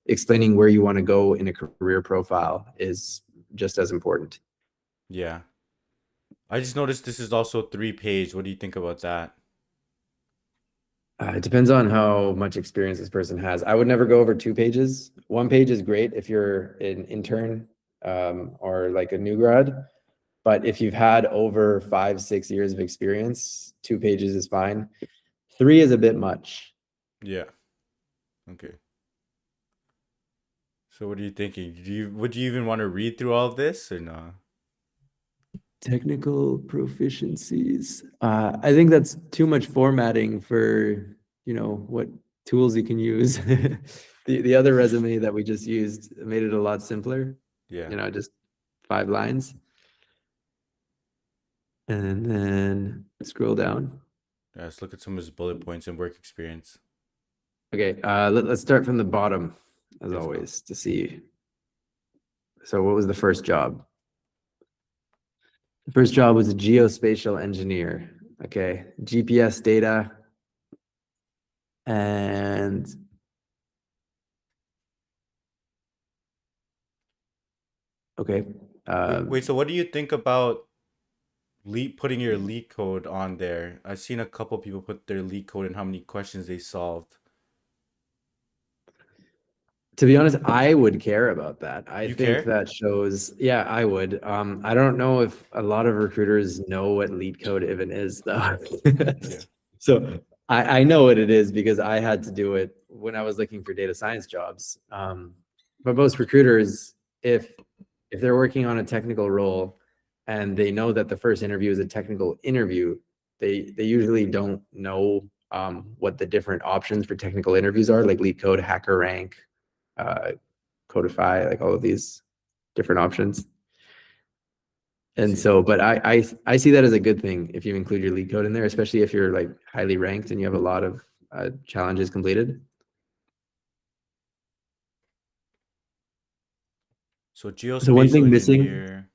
explaining where you want to go in a career profile is just as important. Yeah. I just noticed this is also 3 page. What do you think about that? It depends on how much experience this person has. I would never go over 2 pages. 1 page is great if you're an intern or like a new grad. But if you've had over 5, 6 years of experience, 2 pages is fine. 3 is a bit much. Yeah. Okay. So what are you thinking? Would you even want to read through all of this or not? Technical proficiencies. I think that's too much formatting for, you know, what tools you can use. The other resume that we just used made it a lot simpler, Yeah. you know, just 5 lines. And then scroll down. Yeah, let's look at some of his bullet points and work experience. Okay, let's start from the bottom, as Let's go. always, to see. So what was the first job? The first job was a geospatial engineer. Okay, GPS data. And okay. Wait, so what do you think about putting your leak code on there? I've seen a couple people put their leak code and how many questions they solved. To be honest, I would care about that. I You think care? that shows, yeah, I would. I don't know if a lot of recruiters know what lead code even is, though. Yeah. So I know what it is because I had to do it when I was looking for data science jobs. But most recruiters, if they're working on a technical role and they know that the first interview is a technical interview, they usually don't know what the different options for technical interviews are, like lead code, hacker rank, Codify, like all of these different options. And See. so, but I see that as a good thing if you include your lead code in there, especially if you're like highly ranked and you have a lot of challenges completed. So So one geospatial thing missing, engineer.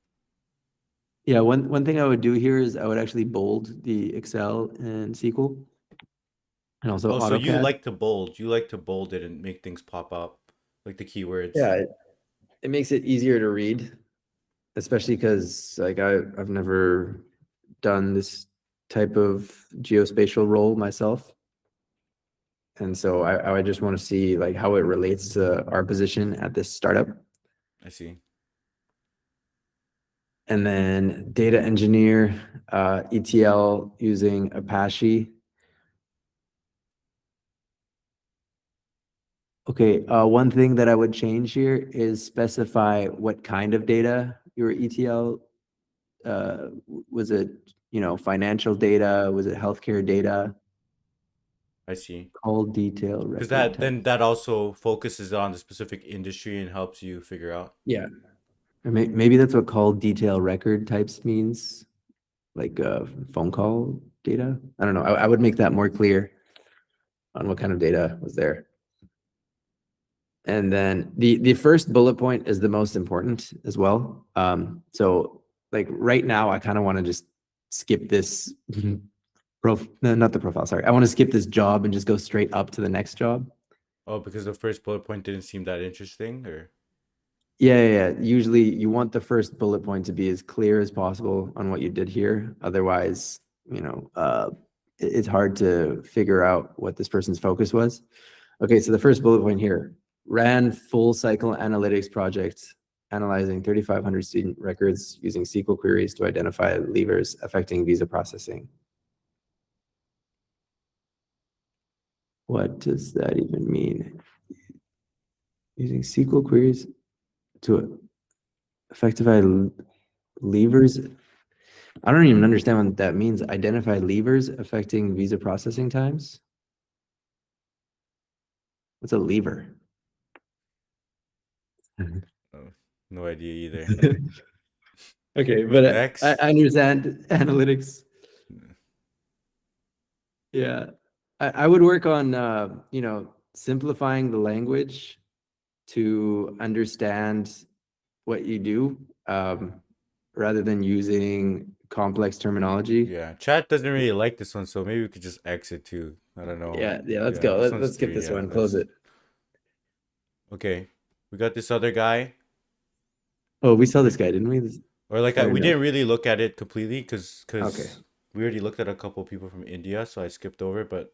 yeah, one thing I would do here is I would actually bold the Excel and SQL, and also Oh, so you AutoCAD. like to bold. You like to bold it and make things pop up, like the keywords. Yeah, it makes it easier to read, especially because like I've never done this type of geospatial role myself. And so I just want to see like how it relates to our position at this startup. I see. And then data engineer, ETL using Apache. Okay, one thing that I would change here is specify what kind of data your ETL, was it, financial data? Was it healthcare data? I see. Call detail Because record type. that also focuses on the specific industry and helps you figure out. Yeah. Or maybe that's what call detail record types means, like phone call data. I don't know. I would make that more clear on what kind of data was there. And then the first bullet point is the most important as well. So like right now, I kind of want to just skip this no, not the profile. Sorry, I want to skip this job and just go straight up to the next job. Oh, because the first bullet point didn't seem that interesting, or Yeah. Usually, you want the first bullet point to be as clear as possible on what you did here. Otherwise, it's hard to figure out what this person's focus was. Okay, so the first bullet point here: ran full cycle analytics project, analyzing 3,500 student records using SQL queries to identify levers affecting visa processing. What does that even mean? Using SQL queries to effectify levers. I don't even understand what that means. Identify levers affecting visa processing times. What's a lever? no idea either. Okay, but Next. I understand analytics. Yeah, I would work on simplifying the language to understand what you do, rather than using complex terminology. Yeah, chat doesn't really like this one, so maybe we could just exit too. I don't know. Yeah. Let's Yeah, go. this Let's one's skip three, this yeah, one. Close it. Okay, we got this other guy, Oh, we saw this guy, didn't we? or like Or we no? didn't really look at it completely because Okay. we already looked at a couple people from India, so I skipped over. But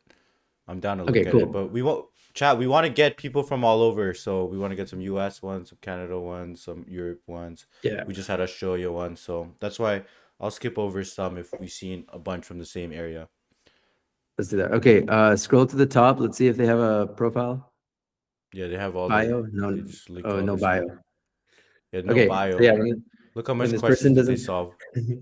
I'm down to look Okay, at cool. it. But we want chat. We want to get people from all over, so we want to get some U.S. ones, some Canada ones, some Europe ones. Yeah. We just had Australia one, so that's why I'll skip over some if we've seen a bunch from the same area. Let's do that. Okay. Scroll to the top. Let's see if they have a profile. Yeah, they have all Bio? the. No. They just linked Oh, all no their stuff. bio. Yeah, no Okay. bio. So yeah, Look how when much this person questions did they doesn't. solve.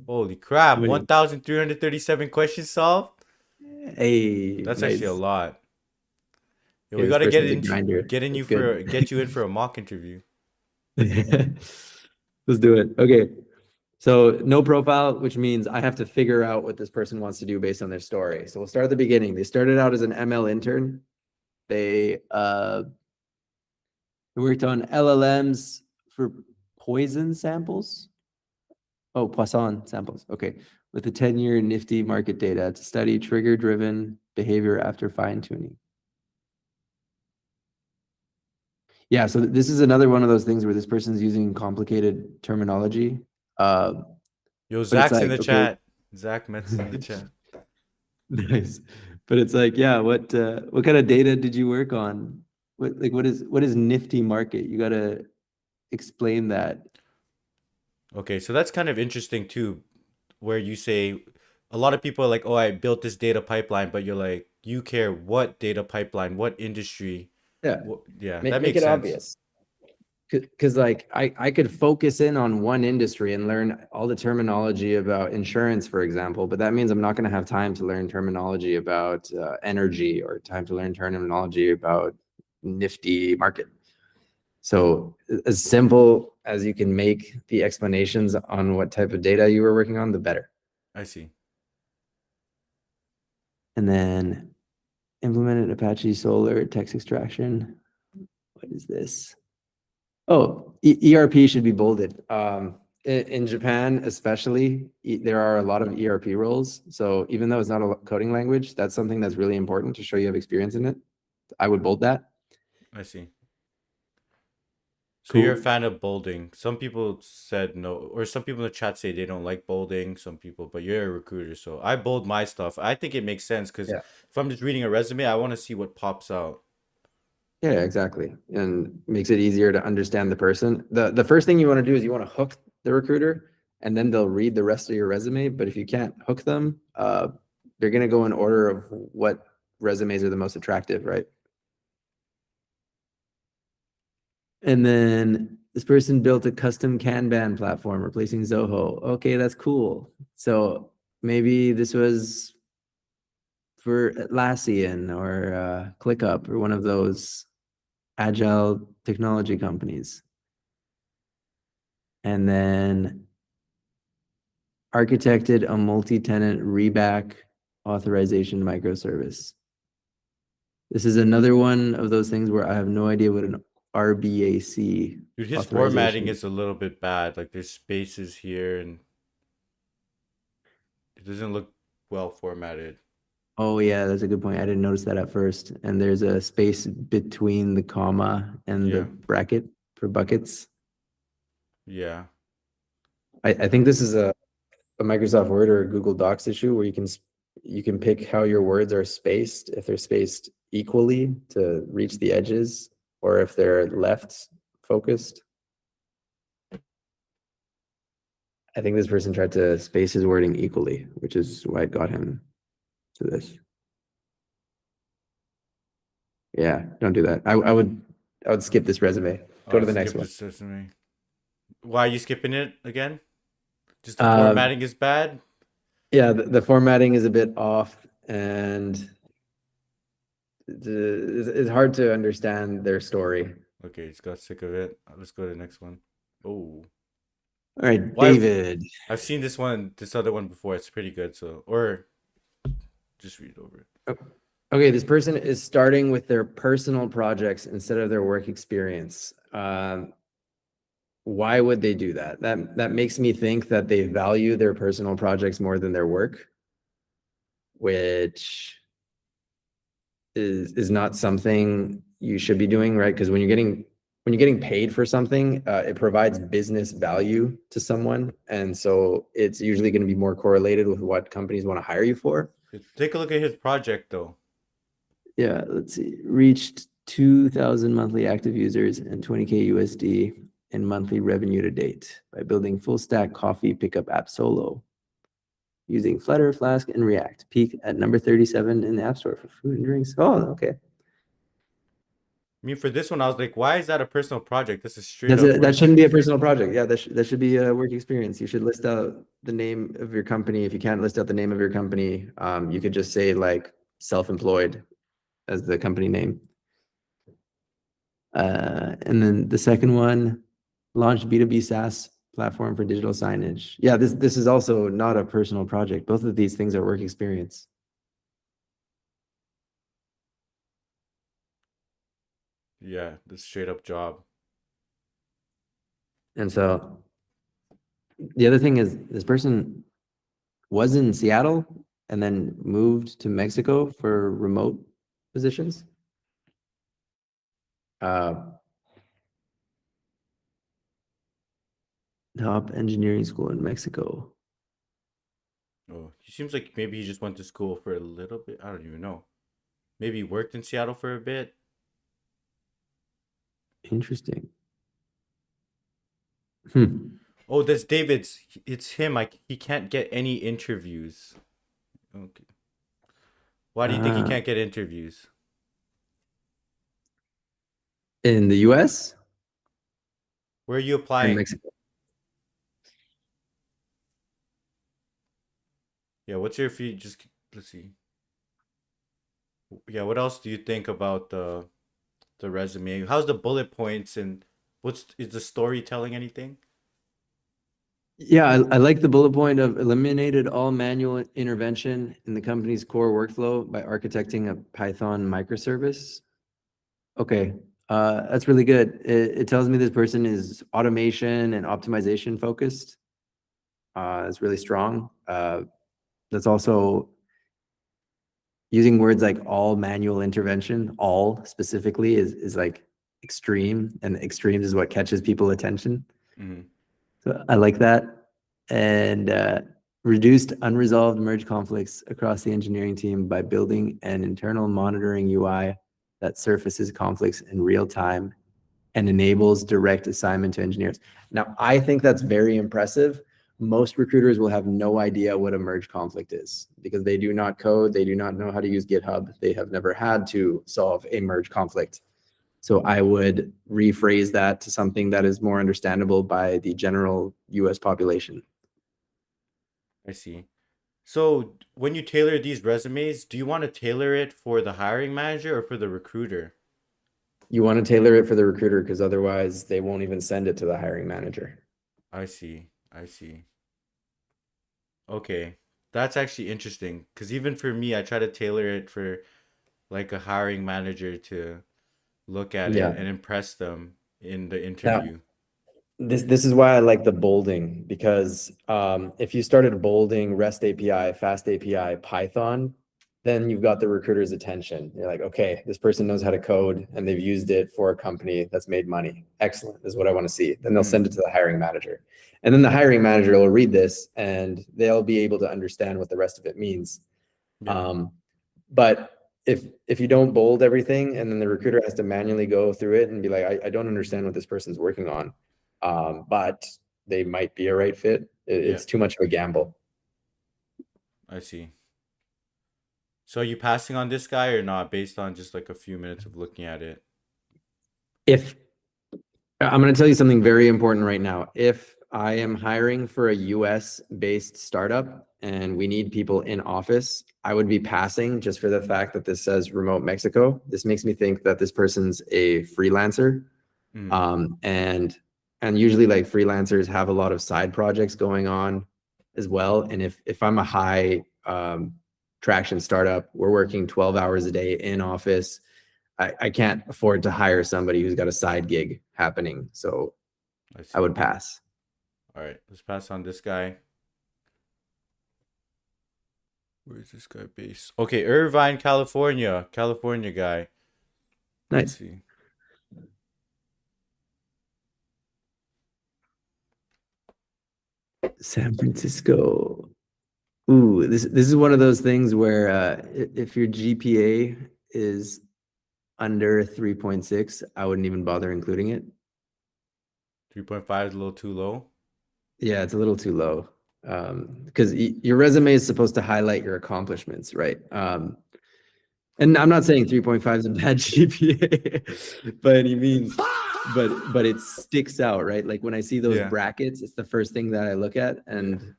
Holy crap! When- 1,337 questions solved. Hey, That's nice. actually a lot. Yeah, Yeah, we this gotta get person's a in, grinder. That's good. get you in for a mock interview. Let's do it. Okay. So no profile, which means I have to figure out what this person wants to do based on their story. So we'll start at the beginning. They started out as an ML intern. They worked on LLMs for poison samples. Oh, Poisson samples. Okay. With a 10-year Nifty market data to study trigger-driven behavior after fine-tuning. Yeah, so this is another one of those things where this person's using complicated terminology. Yo, Zach's in like, the okay. chat. Zach Metz in the chat. Nice. But it's like, yeah, what kind of data did you work on? What is Nifty market? You gotta explain that. Okay, so that's kind of interesting too, where you say a lot of people are like, "Oh, I built this data pipeline," but you're like, you care what data pipeline, what industry? Yeah. Yeah, Make that makes it sense. obvious. Because like I could focus in on one industry and learn all the terminology about insurance, for example, but that means I'm not going to have time to learn terminology about energy or time to learn terminology about Nifty market. So as simple as you can make the explanations on what type of data you were working on, the better. I see. And then implemented Apache Solar text extraction. What is this? Oh, ERP should be bolded. In Japan, especially, there are a lot of ERP roles. So even though it's not a coding language, that's something that's really important to show you have experience in it. I would bold that. I see. So you're a Cool. fan of bolding. Some people said no, or some people in the chat say they don't like bolding. Some people, but you're a recruiter, so I bold my stuff. I think it makes sense because Yeah. if I'm just reading a resume, I want to see what pops out. Yeah, exactly. And makes it easier to understand the person. The first thing you want to do is you want to hook the recruiter, and then they'll read the rest of your resume. But if you can't hook them, they're going to go in order of what resumes are the most attractive, right? And then this person built a custom Kanban platform replacing Zoho. Okay, that's cool. So maybe this was for Atlassian or ClickUp or one of those agile technology companies. And then architected a multi-tenant reback authorization microservice. This is another one of those things where I have no idea what an RBAC Dude, his authorization formatting is a little bit bad. Like there's spaces here and it doesn't look well formatted. Oh yeah, that's a good point. I didn't notice that at first. And there's a space between the comma and the Yeah. bracket for buckets. Yeah. I think this is a Microsoft Word or a Google Docs issue where you can pick how your words are spaced, if they're spaced equally to reach the edges, or if they're left focused. I think this person tried to space his wording equally, which is why it got him to this. Yeah, don't do that. I would skip this resume. Go to the next Skip one. this resume. Why are you skipping it again? Just the Um, formatting is bad? Yeah, the formatting is a bit off, and it's hard to understand their story. Okay, just got sick of it. Let's go to the next one. Oh. All right, Why- David. I've seen this other one before. It's pretty good. So, or just read over it. Okay, this person is starting with their personal projects instead of their work experience. Why would they do that? That makes me think that they value their personal projects more than their work, which is not something you should be doing, right? Because when you're getting paid for something, it provides business value to someone, and so it's usually going to be more correlated with what companies want to hire you for. Take a look at his project though. Yeah, let's see. Reached 2,000 monthly active users and 20K USD in monthly revenue to date by building full stack coffee pickup app solo using Flutter, Flask, and React. Peak at number 37 in the App Store for food and drinks. Oh, okay. I mean, for this one, I was like, why is that a personal project? This is straight up. That shouldn't be a personal project. Yeah, that should be a work experience. You should list out the name of your company. If you can't list out the name of your company, you could just say like self-employed as the company name. And then the second one, launched B2B SaaS platform for digital signage. Yeah, this is also not a personal project. Both of these things are work experience. Yeah, this straight up job. And so the other thing is this person was in Seattle and then moved to Mexico for remote positions. Top engineering school in Mexico. Oh, he seems like maybe he just went to school for a little bit. I don't even know. Maybe he worked in Seattle for a bit. Interesting. Oh, that's David's. It's him. He can't get any interviews. Okay. Why do you think he can't get interviews? In the US? Where are you In applying? Mexico. Yeah, what's your fee? Just let's see. Yeah, what else do you think about the resume? How's the bullet points and is the story telling anything? Yeah, I like the bullet point of eliminated all manual intervention in the company's core workflow by architecting a Python microservice. Okay, that's really good. It tells me this person is automation and optimization focused. It's really strong. That's also using words like all manual intervention, all specifically is like extreme, and extremes is what catches people attention. Hmm. So I like that. And reduced unresolved merge conflicts across the engineering team by building an internal monitoring UI that surfaces conflicts in real time and enables direct assignment to engineers. Now, I think that's very impressive. Most recruiters will have no idea what a merge conflict is because they do not code, they do not know how to use GitHub, they have never had to solve a merge conflict. So I would rephrase that to something that is more understandable by the general US population. I see. So when you tailor these resumes, do you want to tailor it for the hiring manager or for the recruiter? You want to tailor it for the recruiter because otherwise they won't even send it to the hiring manager. I see. I see. Okay. That's actually interesting because even for me, I try to tailor it for like a hiring manager to look at it Yeah. and impress them in the Now, interview. this is why I like the bolding because if you started bolding REST API, Fast API, Python, then you've got the recruiter's attention. You're like, okay, this person knows how to code and they've used it for a company that's made money. Excellent. This is what I want to see. Then they'll send it to the hiring manager. And then the hiring manager will read this and they'll be able to understand what the rest of it means. Yeah. But if you don't bold everything and then the recruiter has to manually go through it and be like, I don't understand what this person's working on, but they might be a right fit. It's too much of a gamble. I see. So are you passing on this guy or not based on just like a few minutes of looking at it? If I'm going to tell you something very important right now. If I am hiring for a US based startup and we need people in office, I would be passing just for the fact that this says remote Mexico. This makes me think that this person's a freelancer. And usually like freelancers have a lot of side projects going on as well. And if I'm a high traction startup, we're working 12 hours a day in office. I can't afford to hire somebody who's got a side gig happening. So I would pass. All right, let's pass on this guy. Where is this guy based? Okay, Irvine, California. California guy. Let's Nice. see. San Francisco. Ooh, this is one of those things where if your GPA is under 3.6, I wouldn't even bother including it. 3.5 is a little too low. Yeah, it's a little too low. Because your resume is supposed to highlight your accomplishments, right? And I'm not saying 3.5 is a bad GPA by any means, but it sticks out, right? Like when I see those brackets, it's the first thing that I look at. And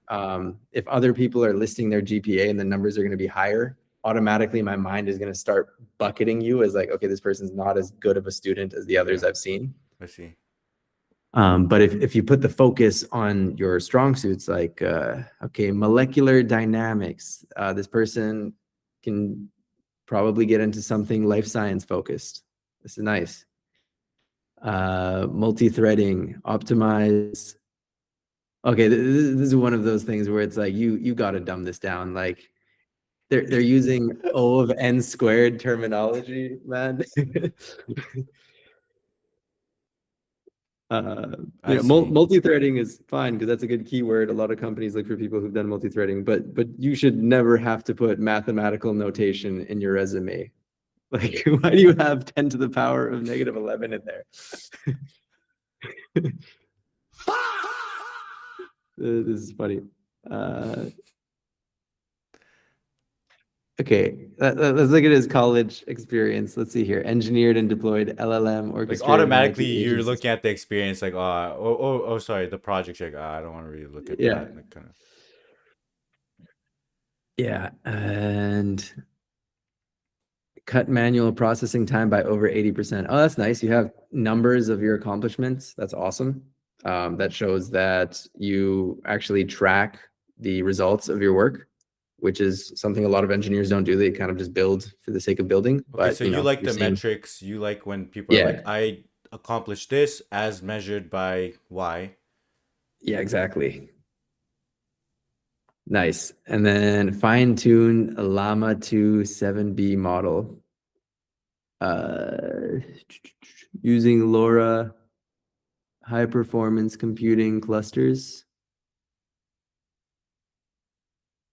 if other people are listing their GPA and the numbers are going to be higher, automatically my mind is going to start bucketing you as like, okay, this person's not as good of a student as the others I've seen. I see. But if you put the focus on your strong suits, like, okay, molecular dynamics, this person can probably get into something life science focused. This is nice. Multi-threading, optimize. Okay, this is one of those things where it's like, you got to dumb this down. Like they're using O of n squared terminology, man. Multi-threading is fine because that's a good keyword. A lot of companies look for people who've done multi-threading, but you should never have to put mathematical notation in your resume. Like, why do you have 10 to the power of negative 11 in there? This is funny. Okay, let's look at his college experience. Let's see here. Engineered and deployed LLM orchestrated. Like automatically you're looking at the experience like, sorry, the project check. I don't want to really look at that. Like, kind of. Yeah, and cut manual processing time by over 80%. Oh, that's nice. You have numbers of your accomplishments. That's awesome. That shows that you actually track the results of your work, which is something a lot of engineers don't do. They kind of just build for the sake of building. Okay, but so you like the metrics. You like when people are like, I accomplished this as measured by Y. Yeah, exactly. Nice. And then fine-tune a Llama 2 7B model. Uh, using LoRa high performance computing clusters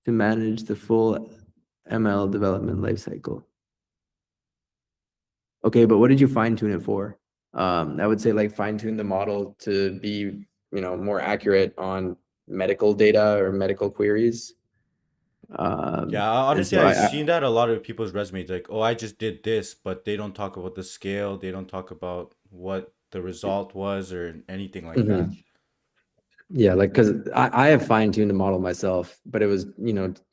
to manage the full ML development lifecycle. Okay, but what did you fine tune it for? I would say like fine tune the model to be, more accurate on medical data or medical queries. Yeah, And honestly, so I've seen that a lot of people's resumes. Like, oh, I just did this, but they don't talk about the scale. They don't talk about what the result was or anything like that. Mhm. Yeah, like because I have fine-tuned the model myself, but it was,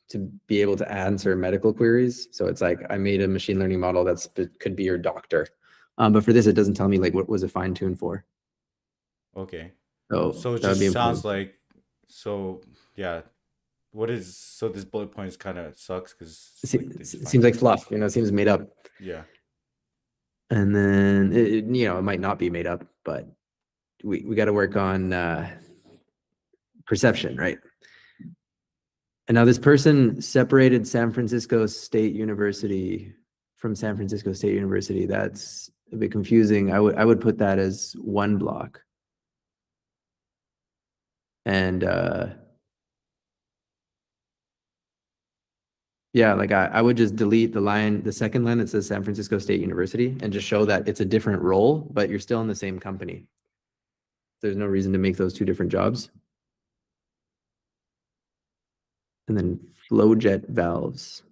to be able to answer medical queries. So it's like I made a machine learning model could be your doctor. But for this, it doesn't tell me like what was it fine-tuned for. Okay. So So it that would be just sounds important. like, so yeah. What is, so this bullet points kind of sucks because like they just It find seems it. like fluff, it seems made up. Yeah. And then it might not be made up, but we got to work on perception, right? And now this person separated San Francisco State University from San Francisco State University. That's a bit confusing. I would put that as one block. And yeah, like I would just delete the second line that says San Francisco State University and just show that it's a different role, but you're still in the same company. There's no reason to make those two different jobs. And then flow jet valves.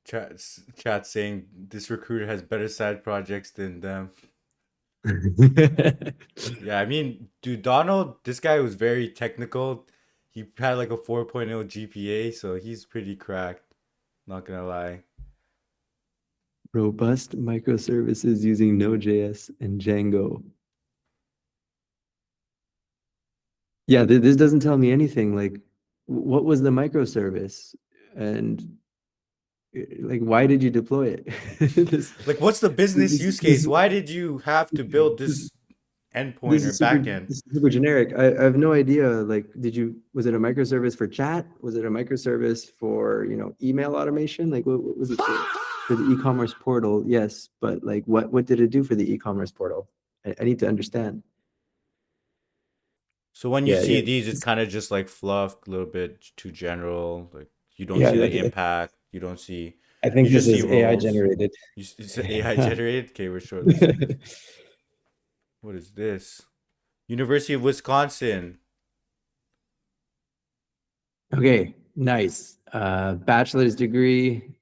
Chat saying this recruiter has better side projects than them. Yeah, I mean, dude, Donald, this guy was very technical. He had like a 4.0 GPA, so he's pretty cracked. Not gonna lie. Robust microservices using Node.js and Django. Yeah, this doesn't tell me anything. Like, what was the microservice? And like, why did you deploy it? This, Like, what's the business this, use case? this, Why did you have to build this, this endpoint this or is super, backend? this is super generic. I have no idea. Like, was it a microservice for chat? Was it a microservice for, email automation? Like, what was it for the e-commerce portal? Yes, but like, what did it do for the e-commerce portal? I need to understand. So when you Yeah, see yeah, these, it's kind of just like fluff, a little bit too general. Like you don't yeah. see the Like, impact. You don't see. I You think this just see is AI roles. generated. It's AI generated. Okay, we're shortlisting. What is this? University of Wisconsin. Okay, nice. Bachelor's degree.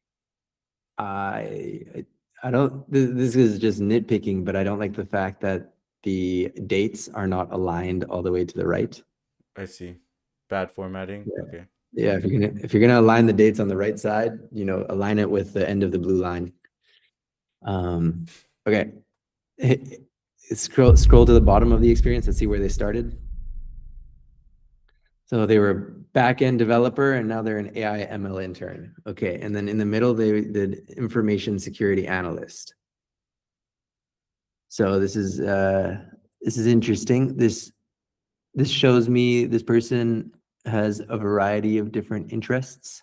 I I don't. This is just nitpicking, but I don't like the fact that the dates are not aligned all the way to the right. I see. Bad formatting. Yeah, Okay. yeah. If you're gonna align the dates on the right side, align it with the end of the blue line. Okay. Scroll to the bottom of the experience and see where they started. So they were back-end developer and now they're an AI ML intern. Okay, and then in the middle they did information security analyst. So this is interesting. This shows me this person has a variety of different interests,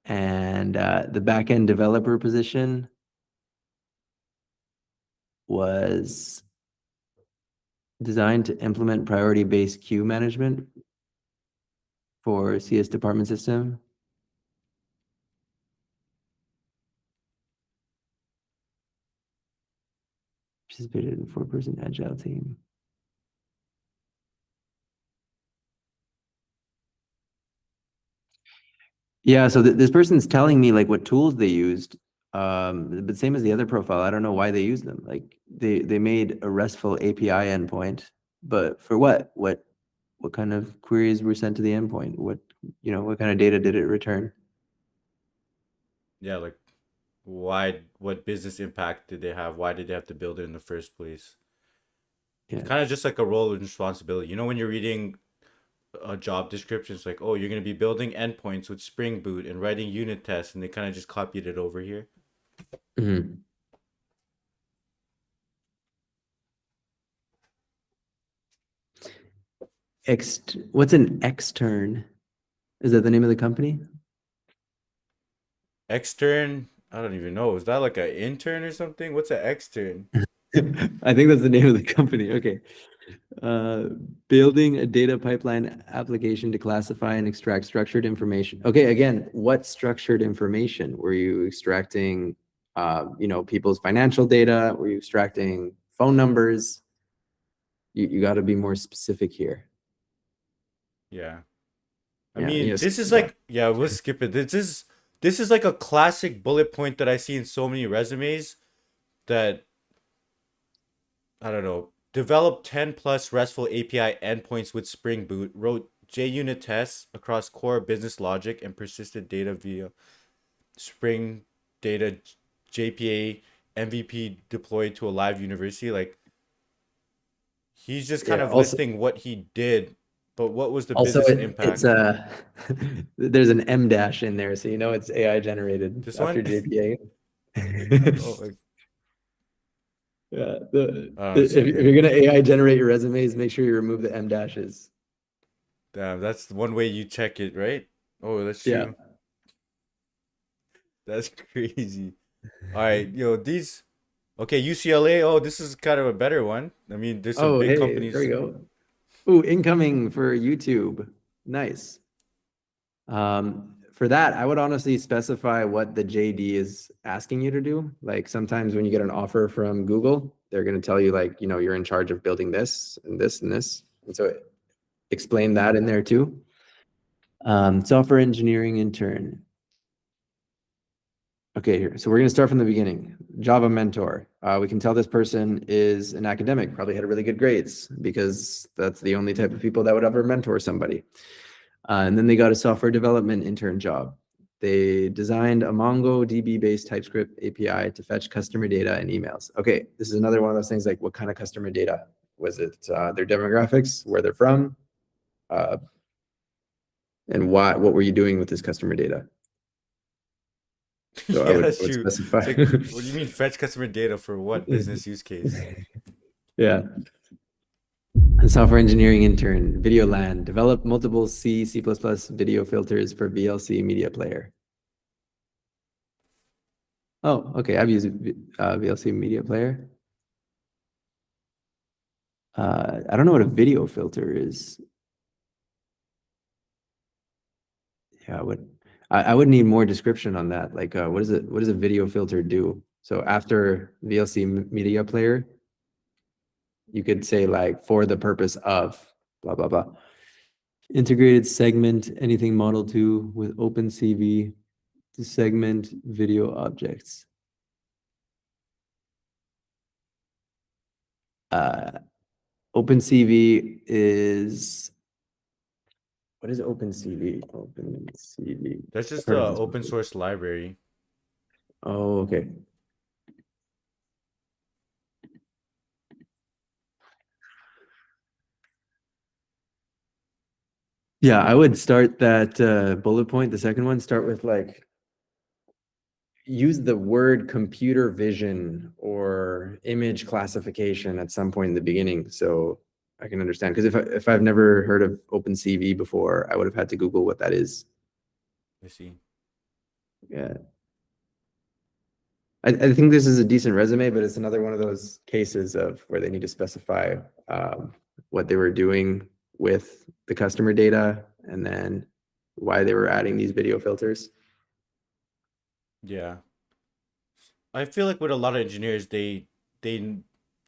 and the back-end developer position was designed to implement priority-based queue management for CS department system. Participated in 4-person agile team. Yeah, so this person's telling me like what tools they used, but same as the other profile, I don't know why they use them. Like they made a RESTful API endpoint, but for what? What kind of queries were sent to the endpoint? What kind of data did it return? Yeah, like why? What business impact did they have? Why did they have to build it in the first place? It's Yeah. kind of just like a role and responsibility. You know, when you're reading a job description, it's like, oh, you're gonna be building endpoints with Spring Boot and writing unit tests, and they kind of just copied it over here. Mhm. What's an extern? Is that the name of the company? Extern. I don't even know. Is that like an intern or something? What's an extern? I think that's the name of the company. Okay. Uh, Building a data pipeline application to classify and extract structured information. Okay, again, what structured information? Were you extracting, people's financial data? Were you extracting phone numbers? You got to be more specific here. Yeah. I Yeah, mean, yes. this is like, yeah, we'll skip it. This is like a classic bullet point that I see in so many resumes that I don't know. Develop 10 plus RESTful API endpoints with Spring Boot. Wrote JUnit tests across core business logic and persisted data via Spring Data JPA MVP deployed to a live university. Like he's just kind Yeah, of also, listing what he did, but what was the also business it's impact? there's an M dash in there, so you know it's AI generated This after one? JPA. Oh, like, Yeah, so if you're gonna AI generate your resumes, make sure you remove the M dashes. damn, that's the one way you check it, right? Oh, that's Yeah. true. That's crazy. All right, these. Okay, UCLA. Oh, this is kind of a better one. I mean, there's some Oh, big hey, there we companies. go. Ooh, incoming for YouTube. Nice. For that, I would honestly specify what the JD is asking you to do. Like sometimes when you get an offer from Google, they're going to tell you like, you're in charge of building this and this and this. And so explain that in there too. Software engineering intern. Okay, here. So we're going to start from the beginning. Java mentor. We can tell this person is an academic, probably had really good grades because that's the only type of people that would ever mentor somebody. And then they got a software development intern job. They designed a MongoDB-based TypeScript API to fetch customer data and emails. Okay, this is another one of those things like what kind of customer data? Was it their demographics, where they're from, and what were you doing with this customer data? So Yeah, I that's would true. specify. It's like, what do you mean fetch customer data for what business use case? Yeah. And software engineering intern, Video Land, develop multiple C, C++ video filters for VLC media player. Oh, okay. I've used VLC media player. I don't know what a video filter is. Yeah, I would need more description on that. Like, what does a video filter do? So after VLC media player, you could say like for the purpose of blah blah blah. Integrated segment anything model 2 with OpenCV to segment video objects. OpenCV is, what is OpenCV? OpenCV. That's just I've the heard of this open before. source library. Oh, okay. Yeah, I would start that bullet point, the second one, start with like, use the word computer vision or image classification at some point in the beginning so I can understand. Because if I've never heard of OpenCV before, I would have had to Google what that is. I see. Yeah. I think this is a decent resume, but it's another one of those cases of where they need to specify what they were doing with the customer data and then why they were adding these video filters. Yeah. I feel like with a lot of engineers, they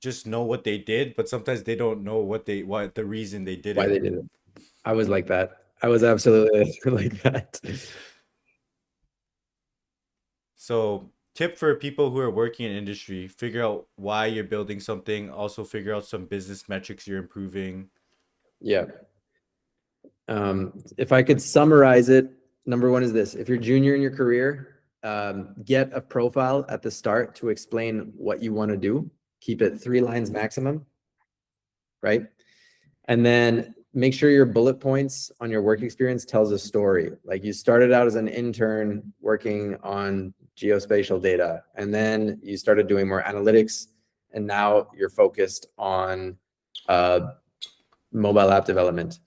just know what they did, but sometimes they don't know what the reason they did Why they it. did it. I was like that. I was absolutely like that. So, tip for people who are working in industry, figure out why you're building something, also figure out some business metrics you're improving. Yeah. If I could summarize it, number one is this: if you're junior in your career, get a profile at the start to explain what you want to do. Keep it 3 lines maximum, right? And then make sure your bullet points on your work experience tells a story. Like you started out as an intern working on geospatial data, and then you started doing more analytics, and now you're focused on mobile app development.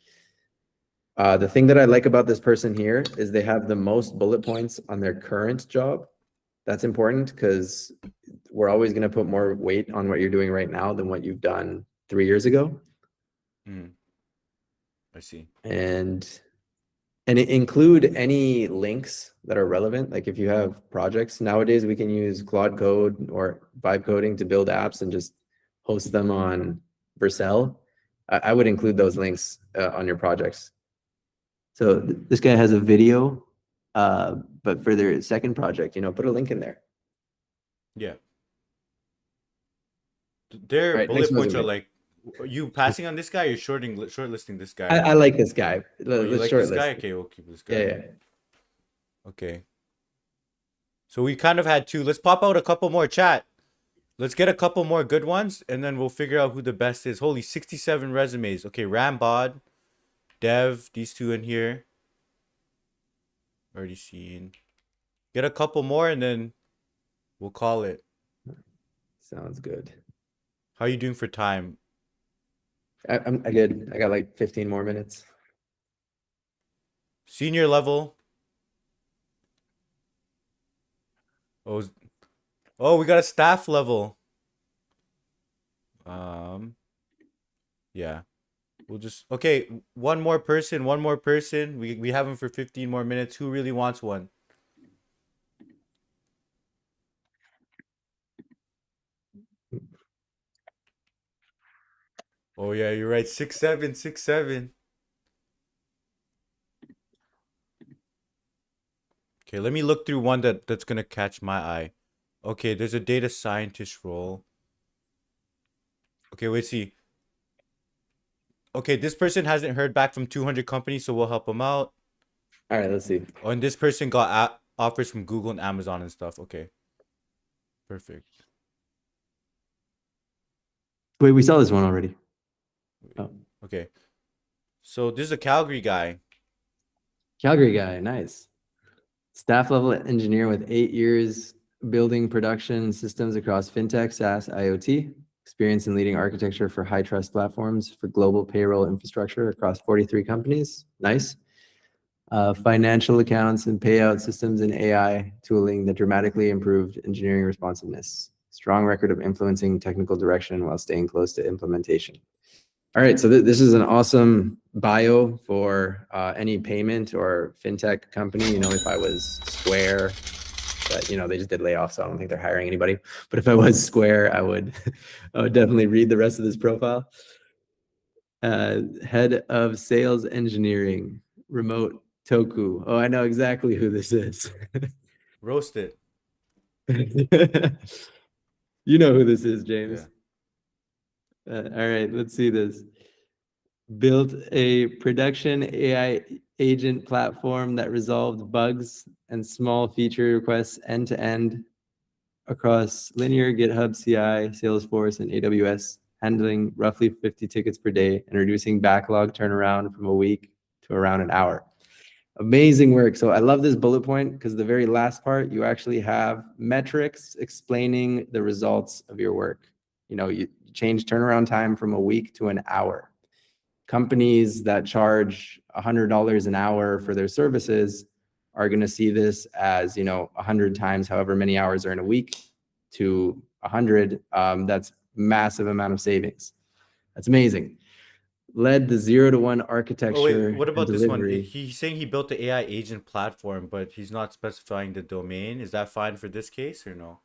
The thing that I like about this person here is they have the most bullet points on their current job. That's important because we're always going to put more weight on what you're doing right now than what you've done 3 years ago. I see. And include any links that are relevant. Like if you have projects nowadays, we can use Claude Code or Vibe Coding to build apps and just host them on Vercel. I would include those links on your projects. So this guy has a video, but for their second project, put a link in there. Yeah. Their Right, bullet next points are resume. like, are you passing on this guy or shortlisting this guy? I like this guy. Oh, you Let's like this shortlist. guy? Okay, we'll keep this guy. Yeah. Okay. So we kind of had two. Let's pop out a couple more, chat. Let's get a couple more good ones, and then we'll figure out who the best is. Holy, 67 resumes. Okay, Rambod, Dev, these two in here. Already seen. Get a couple more, and then we'll call it. Sounds good. How are you doing for time? I'm good. I got like 15 more minutes. Senior level. Oh, we got a staff level. Yeah. We'll just okay, one more person. We have him for 15 more minutes. Who really wants one? Oh yeah, you're right. 6'7". Okay, let me look through one that's gonna catch my eye. Okay, there's a data scientist role. Okay, wait, see. Okay, this person hasn't heard back from 200 companies, so we'll help him out. All right, let's see. Oh, and this person got offers from Google and Amazon and stuff. Okay. Perfect. Wait, we saw this one already. Oh. Okay. So this is a Calgary guy. Calgary guy, nice. Staff level engineer with 8 years building production systems across fintech, SaaS, IoT. Experience in leading architecture for high trust platforms for global payroll infrastructure across 43 companies. Nice. Financial accounts and payout systems and AI tooling that dramatically improved engineering responsiveness. Strong record of influencing technical direction while staying close to implementation. All right, so this is an awesome bio for any payment or fintech company. If I was Square, but they just did layoffs, so I don't think they're hiring anybody. But if I was Square, I would definitely read the rest of this profile. Head of sales engineering, remote Toku. Oh, I know exactly who this is. Roast it. You know who this is, James. Yeah. All right, let's see this. Built a production AI agent platform that resolved bugs and small feature requests end-to-end across Linear, GitHub, CI, Salesforce, and AWS, handling roughly 50 tickets per day and reducing backlog turnaround from a week to around an hour. Amazing work. So I love this bullet point because the very last part, you actually have metrics explaining the results of your work. You change turnaround time from a week to an hour. Companies that charge $100 an hour for their services are going to see this as 100 times however many hours are in a week to 100. That's massive amount of savings. That's amazing. Led the 0 to 1 architecture. Oh wait, what about this one? delivery. He's saying he built the AI agent platform, but he's not specifying the domain. Is that fine for this case or no?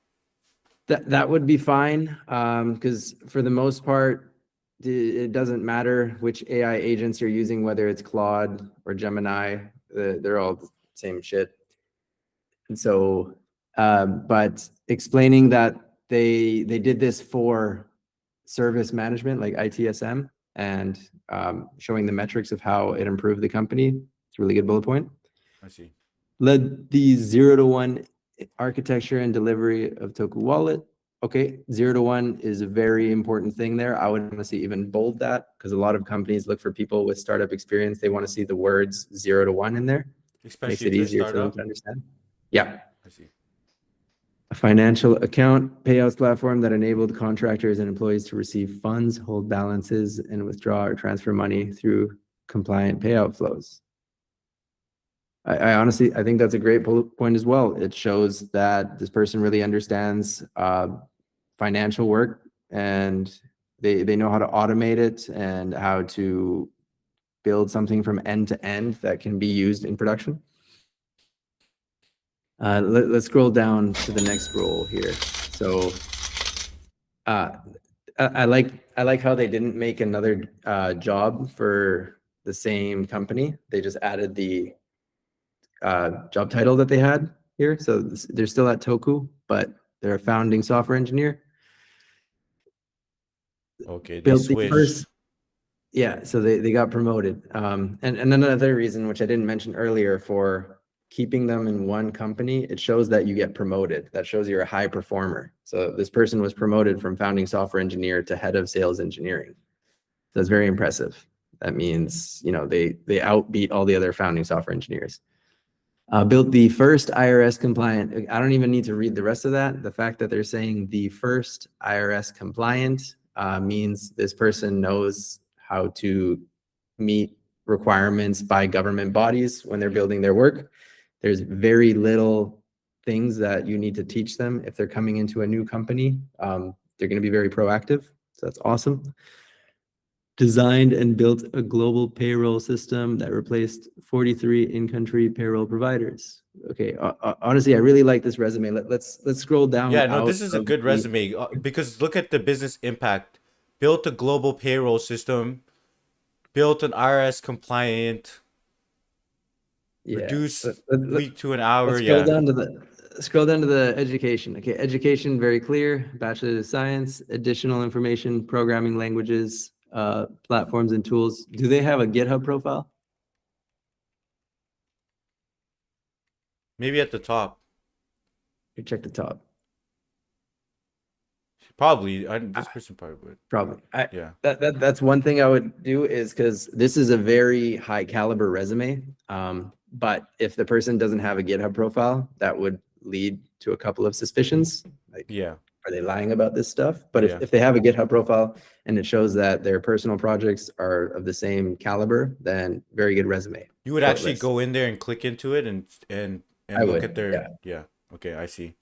That would be fine, because for the most part, it doesn't matter which AI agents you're using, whether it's Claude or Gemini. They're all the same shit. And so, but explaining that they did this for service management, like ITSM, and showing the metrics of how it improved the company. It's a really good bullet point. I see. Led the 0 to 1 architecture and delivery of Toku Wallet. Okay, 0 to 1 is a very important thing there. I would honestly even bold that because a lot of companies look for people with startup experience. They want to see the words 0 to 1 in there. Especially Makes if it they're easier for them startup. to understand. Yeah. I see. A financial account payouts platform that enabled contractors and employees to receive funds, hold balances, and withdraw or transfer money through compliant payout flows. I honestly, I think that's a great bullet point as well. It shows that this person really understands financial work, and they know how to automate it and how to build something from end to end that can be used in production. Let's scroll down to the next role here. So I like how they didn't make another job for the same company. They just added the job title that they had here. So they're still at Toku, but they're a founding software engineer. Okay, they Built the switched. first, yeah, so they got promoted. And another reason, which I didn't mention earlier, for keeping them in one company, it shows that you get promoted. That shows you're a high performer. So this person was promoted from founding software engineer to head of sales engineering. That's very impressive. That means, you know, they outbeat all the other founding software engineers. Built the first IRS compliant. I don't even need to read the rest of that. The fact that they're saying the first IRS compliant means this person knows how to meet requirements by government bodies when they're building their work. There's very little things that you need to teach them if they're coming into a new company. They're going to be very proactive. So that's awesome. Designed and built a global payroll system that replaced 43 in-country payroll providers. Okay, honestly, I really like this resume. Let's scroll down. Yeah, no, this is a good resume because look at the business impact. Built a global payroll system, built an IRS compliant, reduced week to an hour. Scroll down to the education. Okay, education, very clear. Bachelor of Science, additional information, programming languages, platforms and tools. Do they have a GitHub profile? Maybe at the top. You check the top. Probably. This person probably would. Probably. Yeah. That's one thing I would do, is because this is a very high caliber resume. But if the person doesn't have a GitHub profile, that would lead to a couple of suspicions. Like, Yeah. are they lying about this stuff? But Yeah. if they have a GitHub profile and it shows that their personal projects are of the same caliber, then very good resume. You would actually go in there and click into it and I look would, at their yeah. Okay, I see.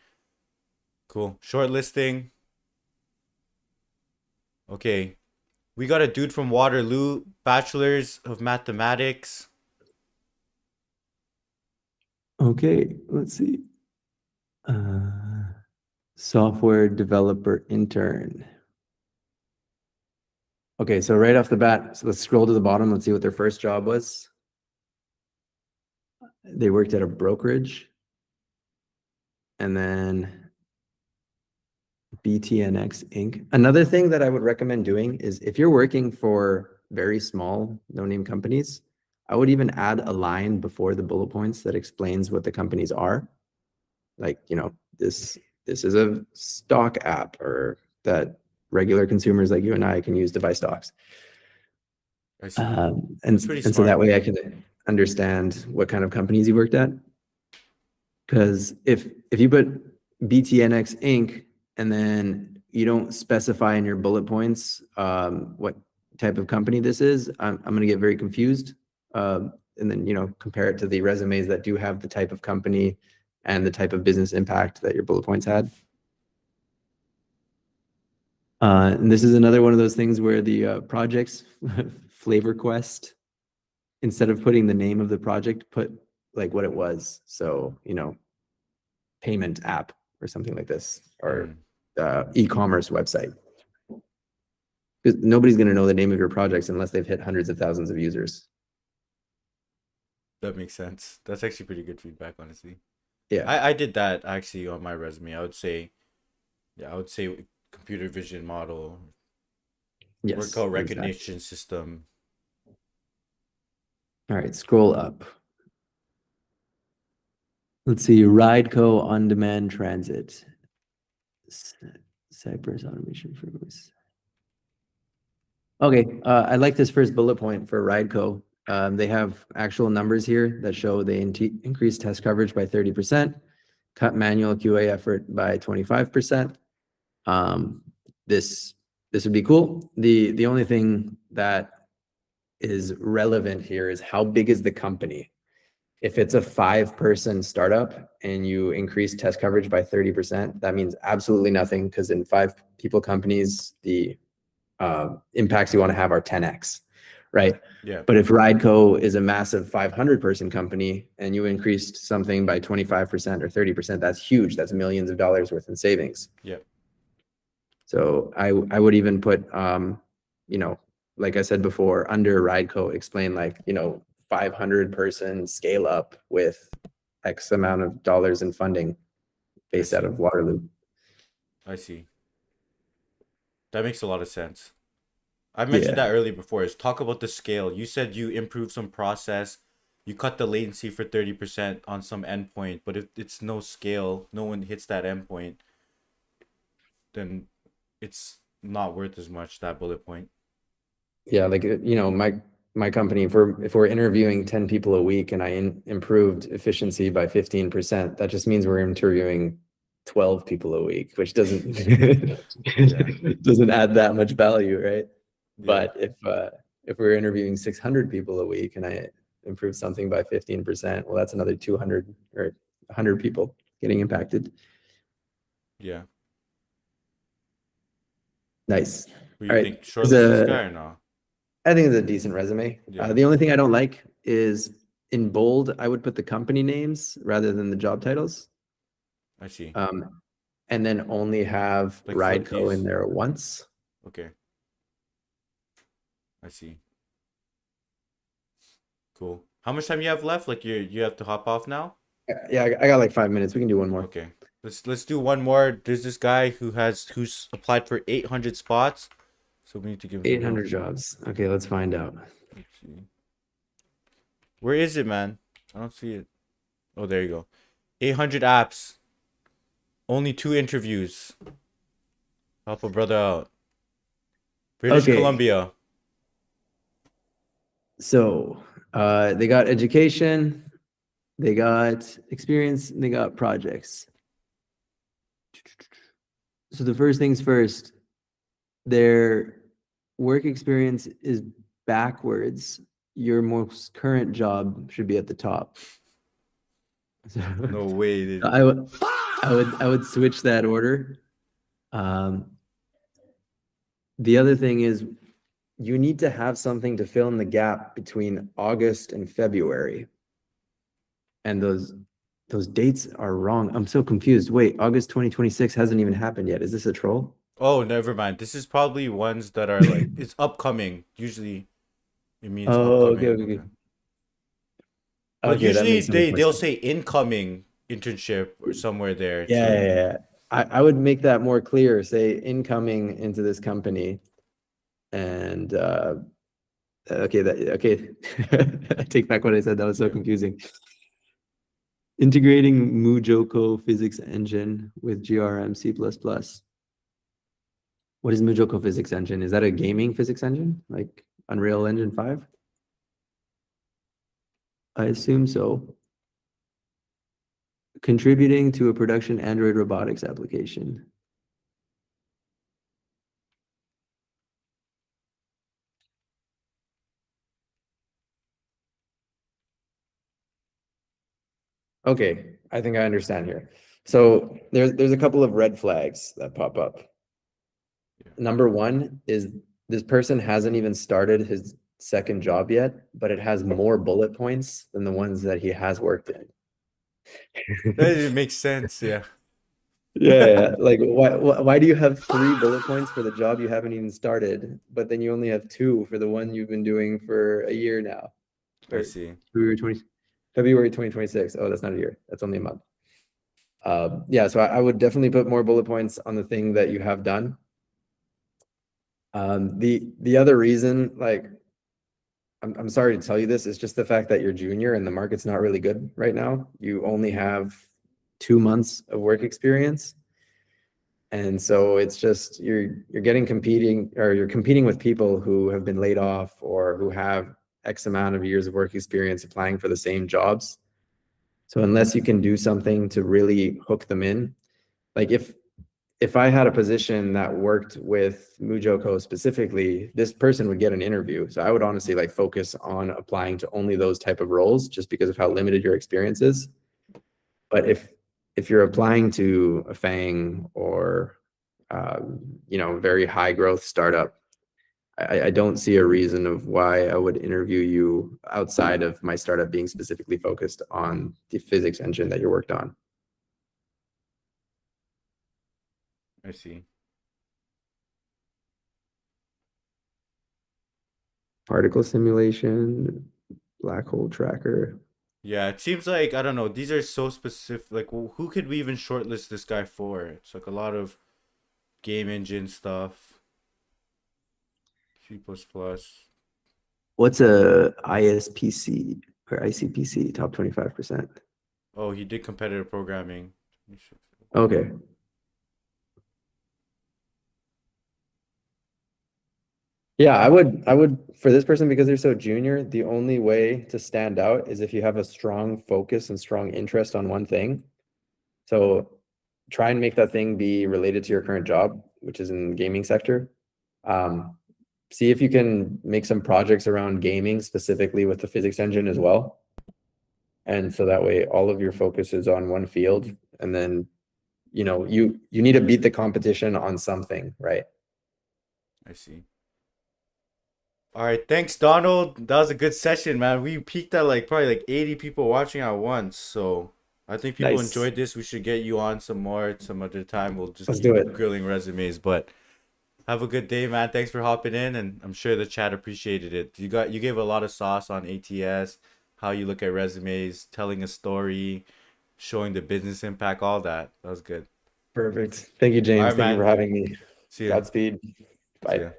Cool. Shortlisting. Okay. We got a dude from Waterloo, bachelor's of mathematics. Okay, let's see. Software developer intern. Okay, so right off the bat, so let's scroll to the bottom. Let's see what their first job was. They worked at a brokerage. And then BTNX Inc. Another thing that I would recommend doing is, if you're working for very small no-name companies, I would even add a line before the bullet points that explains what the companies are. Like, you know, this is a stock app, or that regular consumers like you and I can use to buy stocks. I see. And so that way I can understand what kind of companies you worked at. Because if you put BTNX Inc. and then you don't specify in your bullet points what type of company this is, I'm going to get very confused. And then, you know, compare it to the resumes that do have the type of company and the type of business impact that your bullet points had. And this is another one of those things where the projects flavor quest, instead of putting the name of the project, put like what it was. So, you know, payment app or something like this, or e-commerce website. Because nobody's going to know the name of your projects unless they've hit hundreds of thousands of users. That makes sense. That's actually pretty good feedback, honestly. Yeah. I did that actually on my resume. I would say computer vision model, Yes, workout recognition system. All right, scroll up. Let's see, Rideco on-demand transit. Cypress automation for voice. Okay, I like this first bullet point for Rideco. They have actual numbers here that show they increased test coverage by 30%, cut manual QA effort by 25%. This would be cool. The only thing that is relevant here is how big is the company? If it's a 5-person startup and you increase test coverage by 30%, that means absolutely nothing, because in 5-people companies, the impacts you want to have are 10x, right? Yeah. But if Rideco is a massive 500-person company and you increased something by 25% or 30%, that's huge. That's millions of dollars worth in savings. Yeah. So I would even put, you know, like I said before, under Rideco, explain like, you know, 500-person scale up with X amount of dollars in funding based out of Waterloo. I see. That makes a lot of sense. I mentioned Yeah. that earlier before, is talk about the scale. You said you improved some process, you cut the latency for 30% on some endpoint, but if it's no scale, no one hits that endpoint, then it's not worth as much, that bullet point. Yeah, like, you know, my company, if we're interviewing 10 people a week and I improved efficiency by 15%, that just means we're interviewing 12 people a week, which doesn't doesn't add that much value, right? But if we're interviewing 600 people a week and I improve something by 15%, well, that's another 200 or 100 people getting impacted. Yeah. Nice. What do you All right. think? Shortlist this guy or no? I think it's a decent resume. Yeah. The only thing I don't like is in bold, I would put the company names rather than the job titles. I see. And then only have Like Rideco flip in these. there once. Okay. I see. Cool. How much time you have left? Like you have to hop off now? Yeah, I got like 5 minutes. We can do one more. Okay. Let's do one more. There's this guy who's applied for 800 spots. So we need to give him 800 jobs. Okay, let's find out. Let's see. Where is it, man? I don't see it. Oh, there you go. 800 apps. Only 2 interviews. Help a brother out. British Okay. Columbia. So they got education, they got experience, and they got projects. So the first things first, their work experience is backwards. Your most current job should be at the top. So No way. Dude. I would switch that order. The other thing is you need to have something to fill in the gap between August and February. And those dates are wrong. I'm so confused. Wait, August 2026 hasn't even happened yet. Is this a troll? Oh, never mind. This is probably ones that are like it's upcoming. Usually it means Oh, upcoming. okay. But Okay, that usually makes so much more they'll sense. say incoming internship or somewhere there. Yeah. I would make that more clear. Say incoming into this company. And okay. I take back what I said. That was so confusing. Integrating MuJoCo physics engine with GRM C++. What is MuJoCo physics engine? Is that a gaming physics engine like Unreal Engine 5? I assume so. Contributing to a production Android robotics application. Okay, I think I understand here. So there's a couple of red flags that pop up. Yeah. Number one is this person hasn't even started his second job yet, but it has more bullet points than the ones that he has worked in. That makes sense, yeah. Yeah, like why do you have 3 bullet points for the job you haven't even started, but then you only have 2 for the one you've been doing for a year now? I see. February 2026. Oh, that's not a year. That's only a month. Yeah, so I would definitely put more bullet points on the thing that you have done. The other reason, like, I'm sorry to tell you this, it's just the fact that you're junior and the market's not really good right now. You only have 2 months of work experience. And so it's just you're competing with people who have been laid off or who have X amount of years of work experience applying for the same jobs. So unless you can do something to really hook them in, like if if I had a position that worked with MuJoCo specifically, this person would get an interview. So I would honestly like focus on applying to only those type of roles just because of how limited your experience is. But if you're applying to a FANG or very high growth startup, I don't see a reason of why I would interview you outside of my startup being specifically focused on the physics engine that you worked on. I see. Particle simulation, black hole tracker. Yeah, it seems like I don't know. These are so specific. Like, who could we even shortlist this guy for? It's like a lot of game engine stuff. C plus plus. What's a ISPC or ICPC top 25%? Oh, he did competitive programming. Okay. Yeah, I would for this person, because they're so junior, the only way to stand out is if you have a strong focus and strong interest on one thing. So try and make that thing be related to your current job, which is in the gaming sector. See if you can make some projects around gaming, specifically with the physics engine as well. And so that way all of your focus is on one field, and then you need to beat the competition on something, right? I see. All right, thanks, Donald. That was a good session, man. We peaked at like probably like 80 people watching at once. So I think people Nice. enjoyed this. We should get you on some more some other time. We'll just Let's keep do it. grilling resumes. But have a good day, man. Thanks for hopping in, and I'm sure the chat appreciated it. You gave a lot of sauce on ATS, how you look at resumes, telling a story, showing the business impact, all that. That was good. Perfect. Thank you, All James. right, Thank you for man. having me. See ya. Godspeed. See Bye. ya.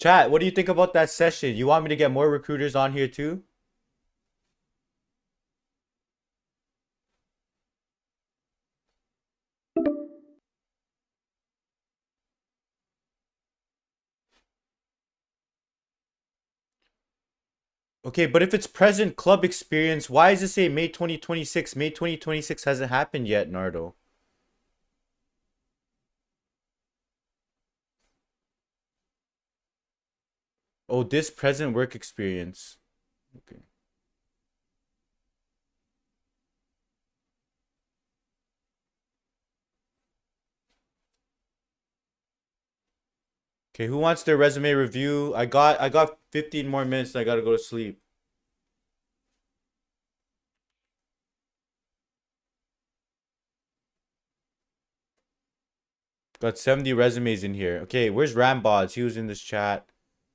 Chat, what do you think about that session? You want me to get more recruiters on here too? Okay, but if it's present club experience, why does it say May 2026? May 2026 hasn't happened yet, Nardo. Oh, this present work experience. Okay. Okay, who wants their resume review? I got 15 more minutes and I gotta go to sleep. Got 70 resumes in here. Okay, where's Rambods? He was in this chat.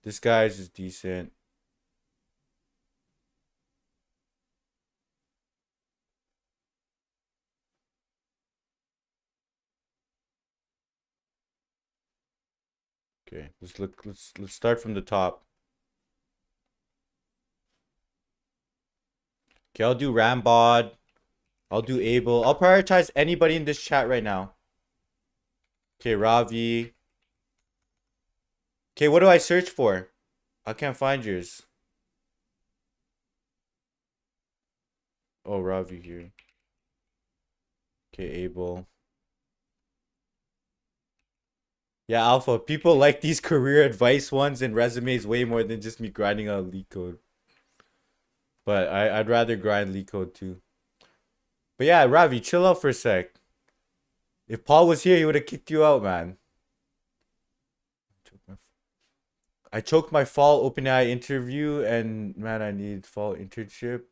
This guy's is decent. Okay, let's start from the top. Okay, I'll do Rambod. I'll do Abel. I'll prioritize anybody in this chat right now. Okay, Ravi. Okay, what do I search for? I can't find yours. Oh, Ravi here. Okay, Abel. Yeah, Alpha. People like these career advice ones and resumes way more than just me grinding out leak code. But I'd rather grind leak code too. But yeah, Ravi, chill out for a sec. If Paul was here, he would have kicked you out, man. I choked my fall OpenAI interview, and man, I need fall internship.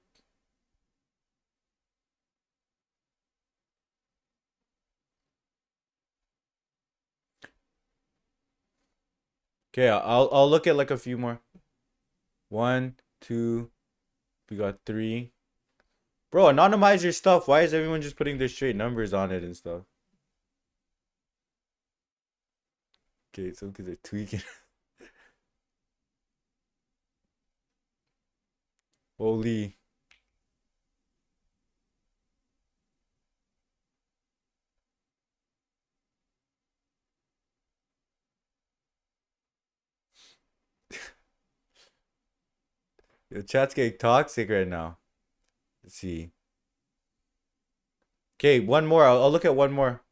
Okay, I'll look at like a few more. 1, 2, we got 3. Bro, anonymize your stuff. Why is everyone just putting their straight numbers on it and stuff? Okay, some kids are tweaking. Holy. Your chat's getting toxic right now. Let's see. Okay, one more. I'll look at one more.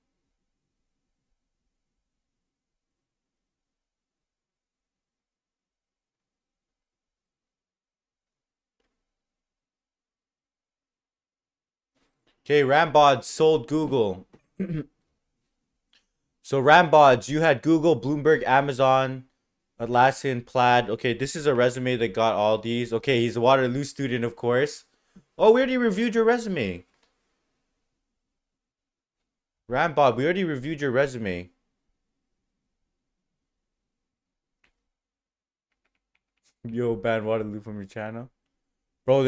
Okay, Rambods sold Google. So Rambods, you had Google, Bloomberg, Amazon, Atlassian, Plaid. Okay, this is a resume that got all these. Okay, he's a Waterloo student, of course. Oh, we already reviewed your resume. Rambod, we already reviewed your resume. Yo, ban Waterloo from your channel. Bro,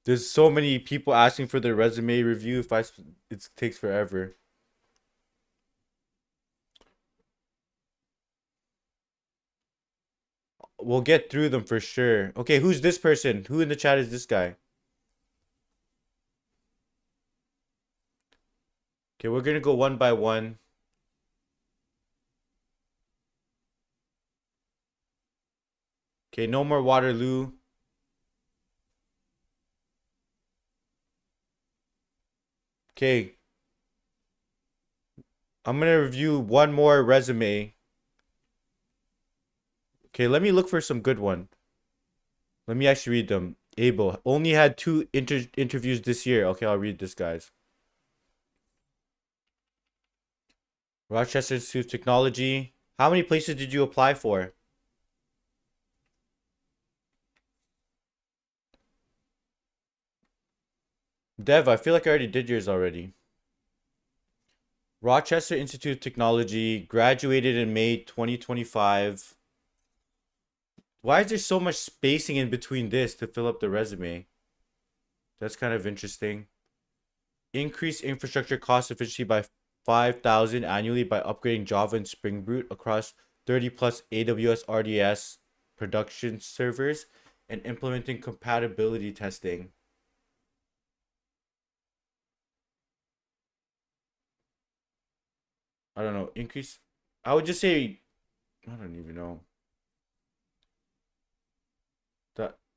there's so many people asking for their resume review. It takes forever. We'll get through them for sure. Okay, who's this person? Who in the chat is this guy? Okay, we're gonna go one by one. Okay, no more Waterloo. Okay. I'm gonna review one more resume. Okay, let me look for some good one. Let me actually read them. Abel only had 2 interviews this year. Okay, I'll read this, guys. Rochester Institute of Technology. How many places did you apply for? Dev, I feel like I already did yours already. Rochester Institute of Technology, graduated in May 2025. Why is there so much spacing in between this to fill up the resume? That's kind of interesting. Increase infrastructure cost efficiency by 5,000 annually by upgrading Java and Spring Boot across 30 plus AWS RDS production servers and implementing compatibility testing. I don't know. Increase. I would just say, I don't even know.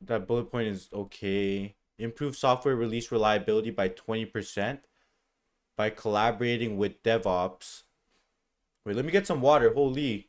That bullet point is okay. Improve software release reliability by 20% by collaborating with DevOps. Wait, let me get some water. Holy.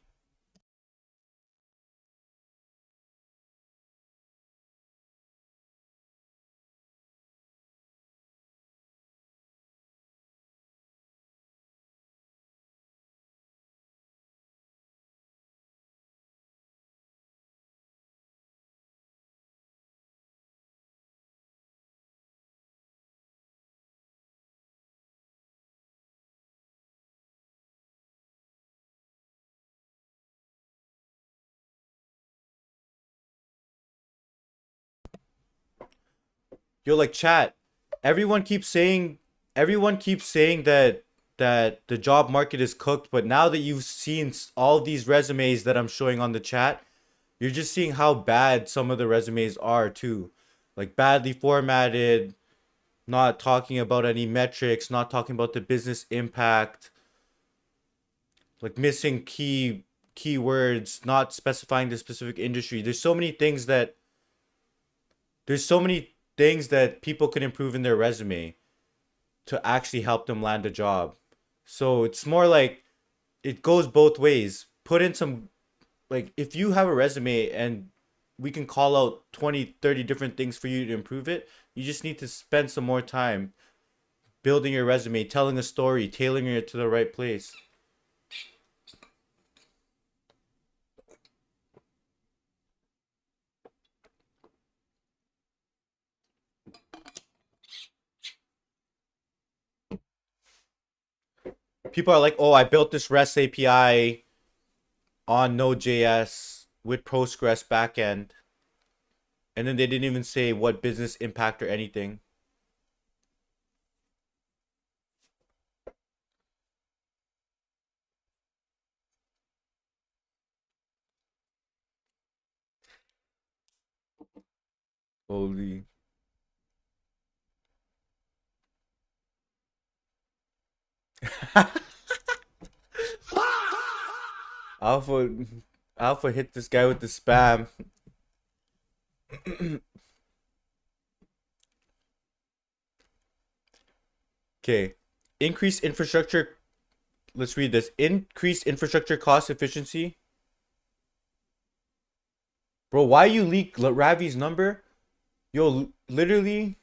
Yo, like chat. Everyone keeps saying that the job market is cooked, but now that you've seen all these resumes that I'm showing on the chat, you're just seeing how bad some of the resumes are too. Like badly formatted, not talking about any metrics, not talking about the business impact, like missing keywords, not specifying the specific industry. There's so many things that people could improve in their resume to actually help them land a job. So it's more like it goes both ways. Put in some, like, if you have a resume and we can call out 20, 30 different things for you to improve it, you just need to spend some more time building your resume, telling a story, tailoring it to the right place. People are like, oh, I built this REST API on Node.js with Postgres backend. And then they didn't even say what business impact or anything. Holy. Alpha Alpha hit this guy with the spam. Okay. Increased infrastructure. Let's read this. Increased infrastructure cost efficiency. Bro, why you leak Ravi's number? Yo, literally.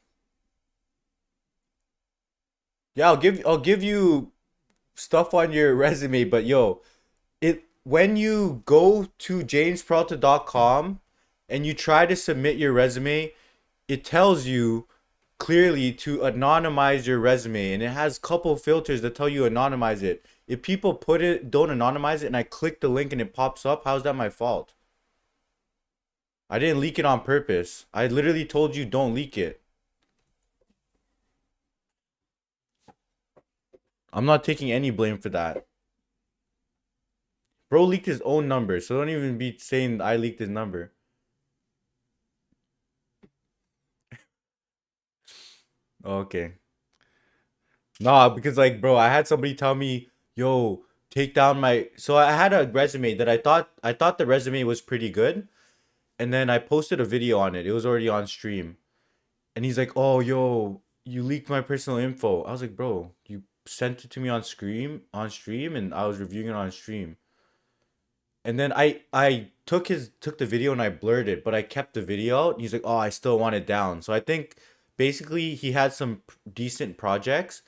Yeah, I'll give you stuff on your resume, but yo, it when you go to jamesperalta.com and you try to submit your resume, it tells you clearly to anonymize your resume, and it has couple filters that tell you anonymize it. If people don't anonymize it and I click the link and it pops up, how's that my fault? I didn't leak it on purpose. I literally told you don't leak it. I'm not taking any blame for that. Bro leaked his own number, so don't even be saying I leaked his number. Okay. Nah, because like, bro, I had somebody tell me, "Yo, take down my." So I had a resume that I thought the resume was pretty good, and then I posted a video on it. It was already on stream, and he's like, "Oh, yo, you leaked my personal info." I was like, "Bro, you sent it to me on stream, and I was reviewing it on stream." And then I took the video and I blurred it, but I kept the video out. And he's like, "Oh, I still want it down." So I think basically he had some decent projects,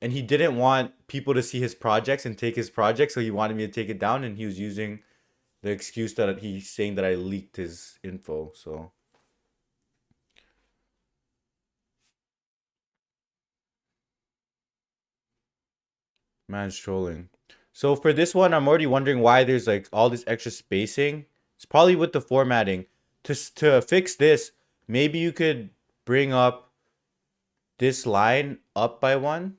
and he didn't want people to see his projects and take his projects, so he wanted me to take it down, and he was using the excuse that he's saying that I leaked his info. So man's trolling. So for this one, I'm already wondering why there's like all this extra spacing. It's probably with the formatting. To fix this, maybe you could bring up this line up by one.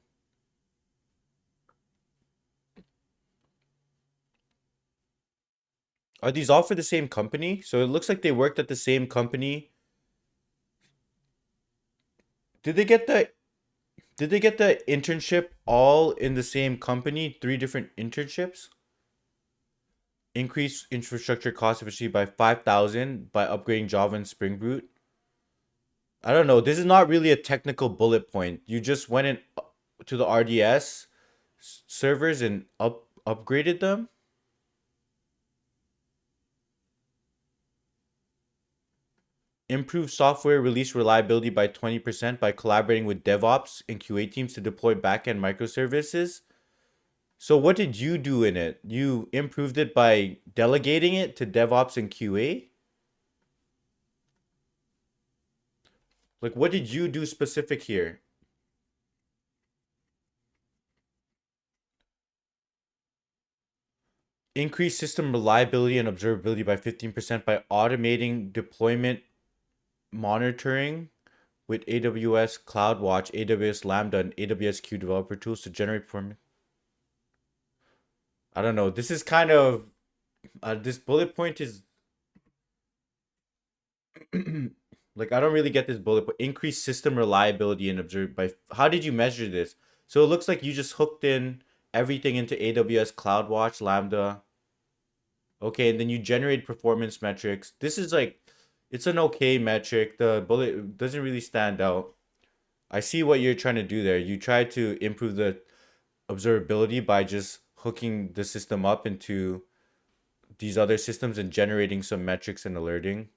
Are these all for the same company? So it looks like they worked at the same company. Did they get the internship all in the same company? 3 different internships? Increase infrastructure cost efficiency by 5,000 by upgrading Java and Spring Boot. I don't know. This is not really a technical bullet point. You just went in to the RDS servers and upgraded them. Improve software release reliability by 20% by collaborating with DevOps and QA teams to deploy backend microservices. So what did you do in it? You improved it by delegating it to DevOps and QA? Like, what did you do specific here? Increase system reliability and observability by 15% by automating deployment monitoring with AWS CloudWatch, AWS Lambda, and AWS Q developer tools to generate performance. I don't know. This is kind of this bullet point is like I don't really get this bullet point. Increase system reliability and observe by how did you measure this? So it looks like you just hooked in everything into AWS CloudWatch, Lambda. Okay, and then you generate performance metrics. This is like it's an okay metric. The bullet doesn't really stand out. I see what you're trying to do there. You try to improve the observability by just hooking the system up into these other systems and generating some metrics and alerting.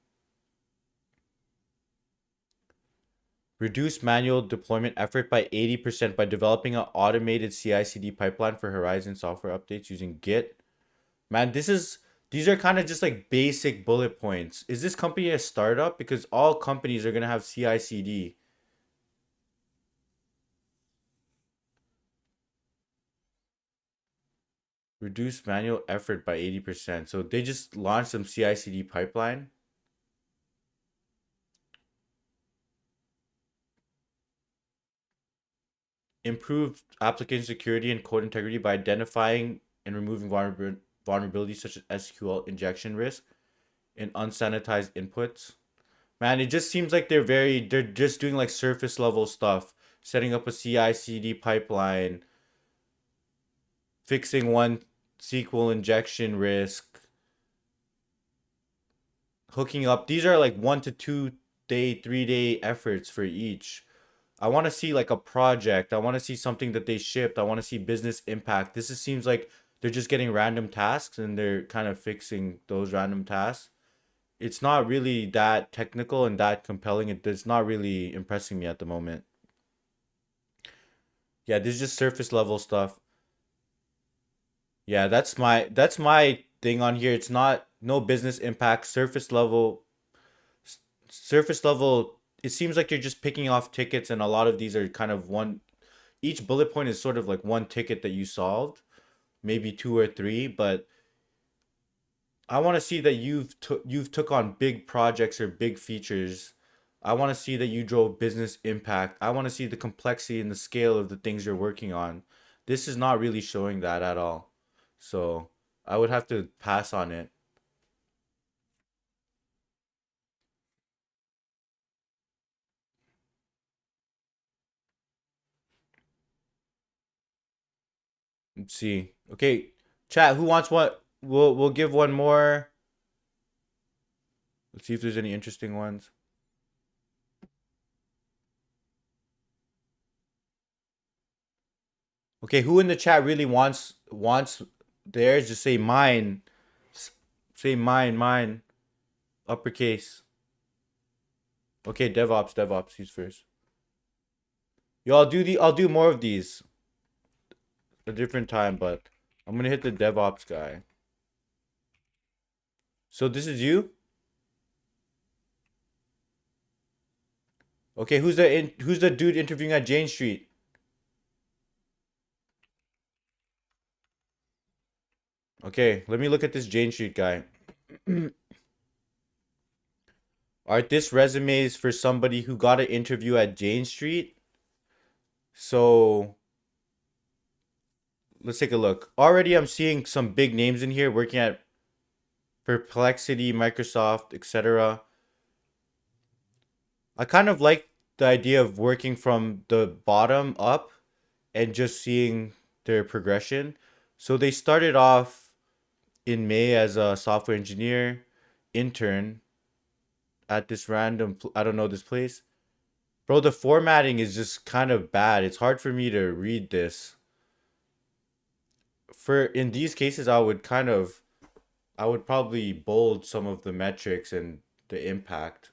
Reduce manual deployment effort by 80% by developing an automated CI/CD pipeline for Horizon software updates using Git. Man, these are kind of just like basic bullet points. Is this company a startup? Because all companies are gonna have CI/CD. Reduce manual effort by 80%. So they just launched some CI/CD pipeline. Improve application security and code integrity by identifying and removing vulnerabilities such as SQL injection risk and unsanitized inputs. Man, it just seems like they're just doing like surface level stuff, setting up a CI/CD pipeline, fixing one SQL injection risk. hooking up. These are like 1 to 2 day, 3 day efforts for each. I want to see like a project. I want to see something that they shipped. I want to see business impact. Seems like they're just getting random tasks and they're kind of fixing those random tasks. It's not really that technical and that compelling. It's not really impressing me at the moment. Yeah, this is just surface level stuff. Yeah, that's my thing on here. It's not no business impact, surface level. It seems like you're just picking off tickets, and a lot of these are kind of one. Each bullet point is sort of like one ticket that you solved, maybe two or three. But I want to see that you've took on big projects or big features. I want to see that you drove business impact. I want to see the complexity and the scale of the things you're working on. This is not really showing that at all. So I would have to pass on it. Let's see. Okay, chat. Who wants what? We'll give one more. Let's see if there's any interesting ones. Okay, who in the chat really wants theirs? Just say mine. Say mine. Uppercase. Okay, DevOps. He's first. Yo, I'll do more of these a different time, but I'm gonna hit the DevOps guy. So this is you? Okay, who's the dude interviewing at Jane Street? Okay, let me look at this Jane Street guy. Are this resumes for somebody who got an interview at Jane Street? So let's take a look. Already I'm seeing some big names in here working at Perplexity, Microsoft, etc. I kind of like the idea of working from the bottom up and just seeing their progression. So they started off in May as a software engineer intern at this random, I don't know this place. Bro, the formatting is just kind of bad. It's hard for me to read this. For in these cases, I would probably bold some of the metrics and the impact.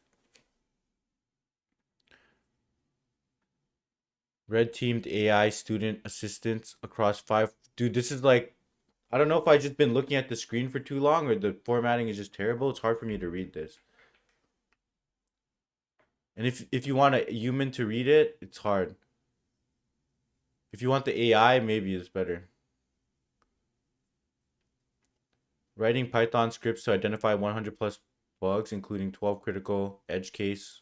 Red teamed AI student assistants across 5. Dude, this is like, I don't know if I just been looking at the screen for too long or the formatting is just terrible. It's hard for me to read this. And if you want a human to read it, it's hard. If you want the AI, maybe it's better. Writing Python scripts to identify 100 plus bugs, including 12 critical edge case.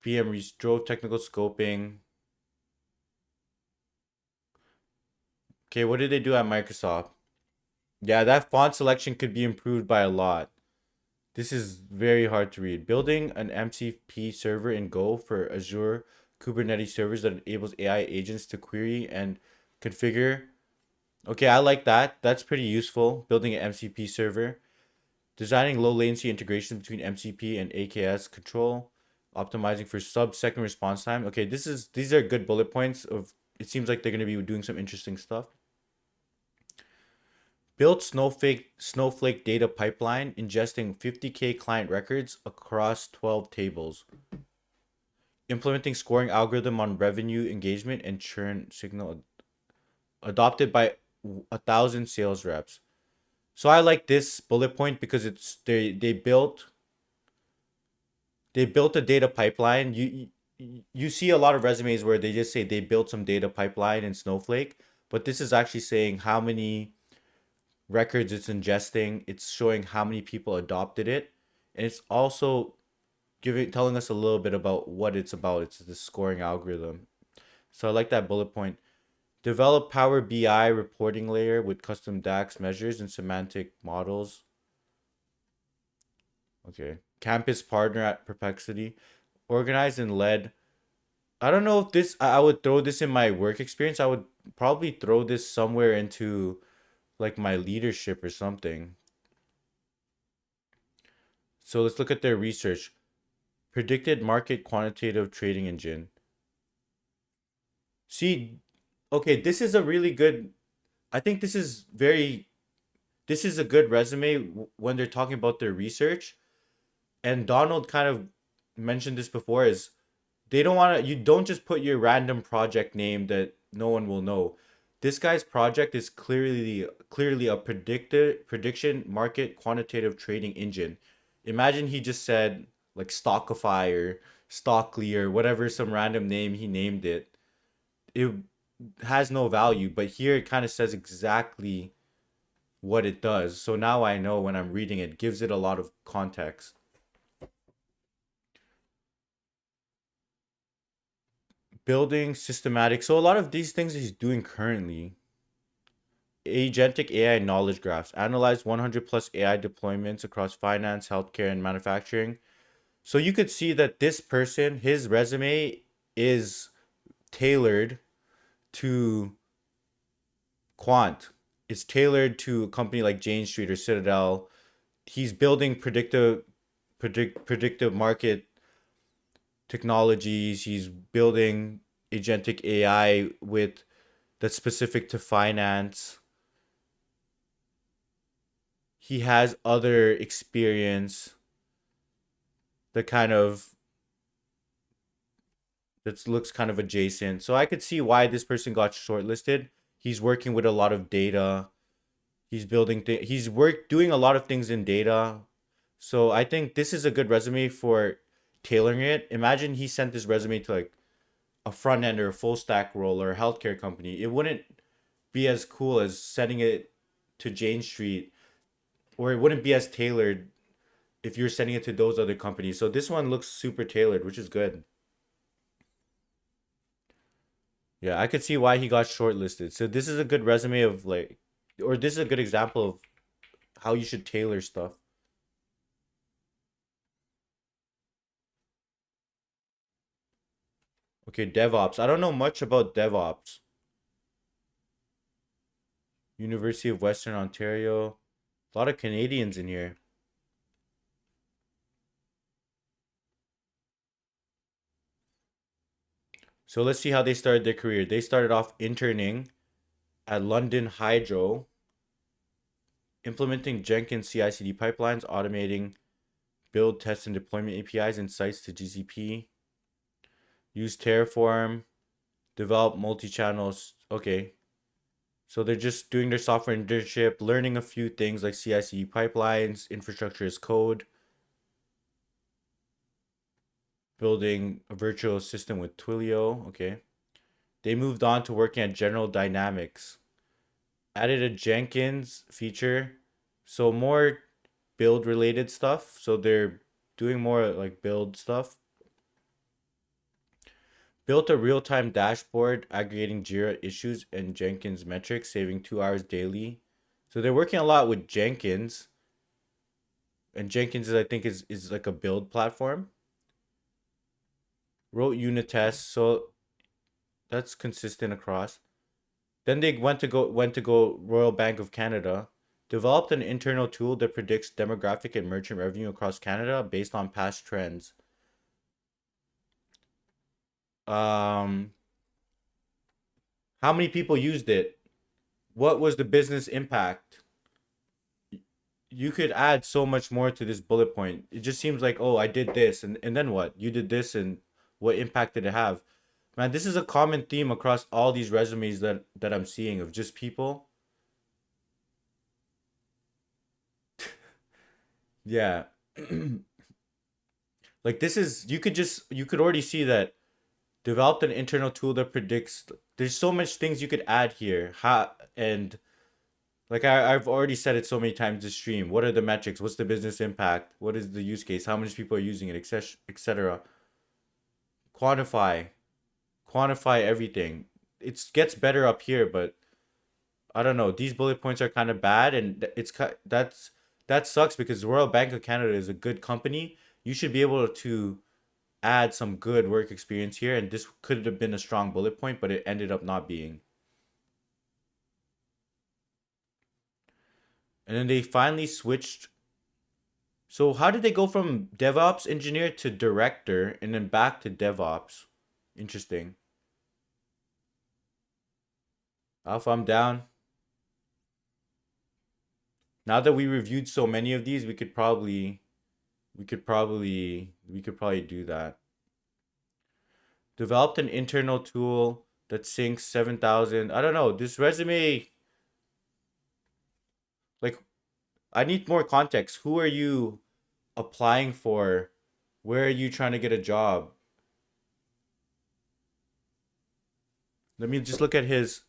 PM drove technical scoping. Okay, what did they do at Microsoft? Yeah, that font selection could be improved by a lot. This is very hard to read. Building an MCP server in Go for Azure Kubernetes servers that enables AI agents to query and configure. Okay, I like that. That's pretty useful. Building an MCP server. Designing low latency integration between MCP and AKS control. Optimizing for sub-second response time. Okay, these are good bullet points of, it seems like they're going to be doing some interesting stuff. Built Snowflake data pipeline ingesting 50K client records across 12 tables. Implementing scoring algorithm on revenue engagement and churn signal adopted by 1,000 sales reps. So I like this bullet point because it's they built a data pipeline. You see a lot of resumes where they just say they built some data pipeline in Snowflake, but this is actually saying how many records it's ingesting. It's showing how many people adopted it, and it's also telling us a little bit about what it's about. It's the scoring algorithm. So I like that bullet point. Develop Power BI reporting layer with custom DAX measures and semantic models. Okay. Campus partner at Perplexity. Organized and led. I don't know if this, I would throw this in my work experience. I would probably throw this somewhere into like my leadership or something. So let's look at their research. Predicted market quantitative trading engine. See, okay, this is a really good. I think this is very. This is a good resume when they're talking about their research. And Donald kind of mentioned this before is they don't want to, you don't just put your random project name that no one will know. This guy's project is clearly a prediction market quantitative trading engine. Imagine he just said like Stockify or Stockly or whatever, some random name he named it. It has no value, but here it kind of says exactly what it does. So now I know when I'm reading it, gives it a lot of context. Building systematic. So a lot of these things he's doing currently. Agentic AI knowledge graphs. Analyze 100 plus AI deployments across finance, healthcare, and manufacturing. So you could see that this person, his resume is tailored to quant. It's tailored to a company like Jane Street or Citadel. He's building predictive market technologies. He's building agentic AI with that's specific to finance. He has other experience that kind of that looks kind of adjacent. So I could see why this person got shortlisted. He's working with a lot of data. He's building he's doing a lot of things in data. So I think this is a good resume for tailoring it. Imagine he sent this resume to like a front end or a full stack role or a healthcare company. It wouldn't be as cool as sending it to Jane Street, or it wouldn't be as tailored if you're sending it to those other companies. So this one looks super tailored, which is good. Yeah, I could see why he got shortlisted. So this is a good resume of like, or this is a good example of how you should tailor stuff. Okay, DevOps. I don't know much about DevOps. University of Western Ontario. A lot of Canadians in here. So let's see how they started their career. They started off interning at London Hydro, implementing Jenkins CI/CD pipelines, automating build, test, and deployment APIs and sites to GCP. Use Terraform, develop multi-channels. Okay. So they're just doing their software internship, learning a few things like CI/CD pipelines, infrastructure as code, building a virtual system with Twilio. Okay. They moved on to working at General Dynamics. Added a Jenkins feature. So more build related stuff. So they're doing more like build stuff. Built a real-time dashboard aggregating Jira issues and Jenkins metrics, saving 2 hours daily. So they're working a lot with Jenkins. And Jenkins is, I think, is like a build platform. Wrote unit tests, so that's consistent across. Then they went to go Royal Bank of Canada. Developed an internal tool that predicts demographic and merchant revenue across Canada based on past trends. Um, how many people used it? What was the business impact? You could add so much more to this bullet point. It just seems like, oh, I did this, and then what? You did this, and what impact did it have? Man, this is a common theme across all these resumes that I'm seeing of just people. Yeah. Like this is you could already see that developed an internal tool that predicts there's so much things you could add here. How and like I've already said it so many times this stream. What are the metrics? What's the business impact? What is the use case? How many people are using it, etc. Quantify. Quantify everything. It gets better up here, but I don't know. These bullet points are kind of bad, and that sucks because Royal Bank of Canada is a good company. You should be able to add some good work experience here, and this could have been a strong bullet point, but it ended up not being. And then they finally switched So how did they go from DevOps engineer to director and then back to DevOps? Interesting. Alpha, I'm down. Now that we reviewed so many of these, we could probably do that. Developed an internal tool that syncs 7,000. I don't know. This resume, like, I need more context. Who are you applying for? Where are you trying to get a job? Let me just look at his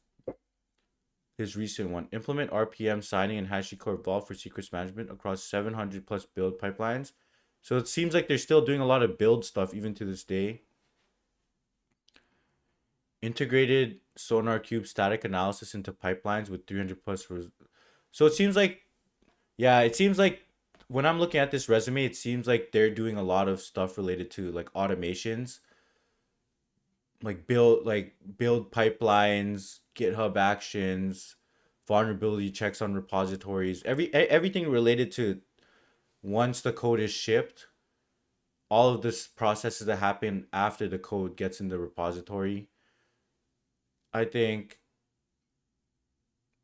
recent one. Implement RPM signing and HashiCorp Vault for secrets management across 700 plus build pipelines. So it seems like they're still doing a lot of build stuff even to this day. Integrated SonarQube static analysis into pipelines with 300 plus. So it seems like, yeah, it seems like when I'm looking at this resume, it seems like they're doing a lot of stuff related to like automations, like build pipelines, GitHub Actions, vulnerability checks on repositories, everything related to once the code is shipped, all of this processes that happen after the code gets in the repository. I think,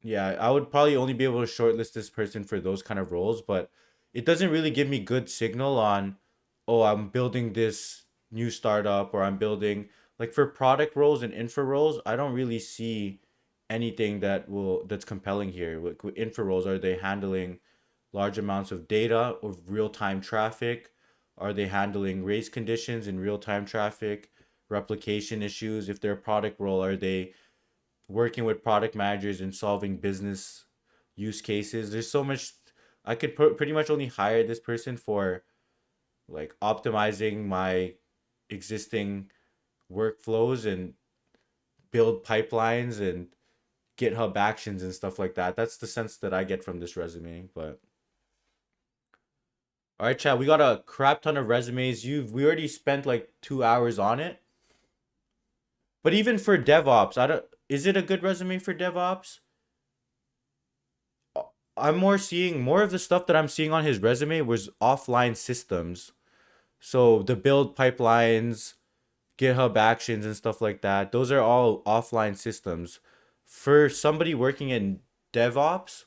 yeah, I would probably only be able to shortlist this person for those kind of roles, but it doesn't really give me good signal on, oh, I'm building this new startup or I'm building like for product roles and infra roles, I don't really see anything that's compelling here. With infra roles, are they handling large amounts of data or real-time traffic? Are they handling race conditions in real-time traffic, replication issues? If they're a product role, are they working with product managers and solving business use cases? There's so much. I could pretty much only hire this person for like optimizing my existing workflows and build pipelines and GitHub Actions and stuff like that. That's the sense that I get from this resume. But all right, chat, we got a crap ton of resumes. We already spent like 2 hours on it. But even for DevOps, I don't. Is it a good resume for DevOps? I'm more of the stuff that I'm seeing on his resume was offline systems. So the build pipelines, GitHub Actions and stuff like that, those are all offline systems. For somebody working in DevOps,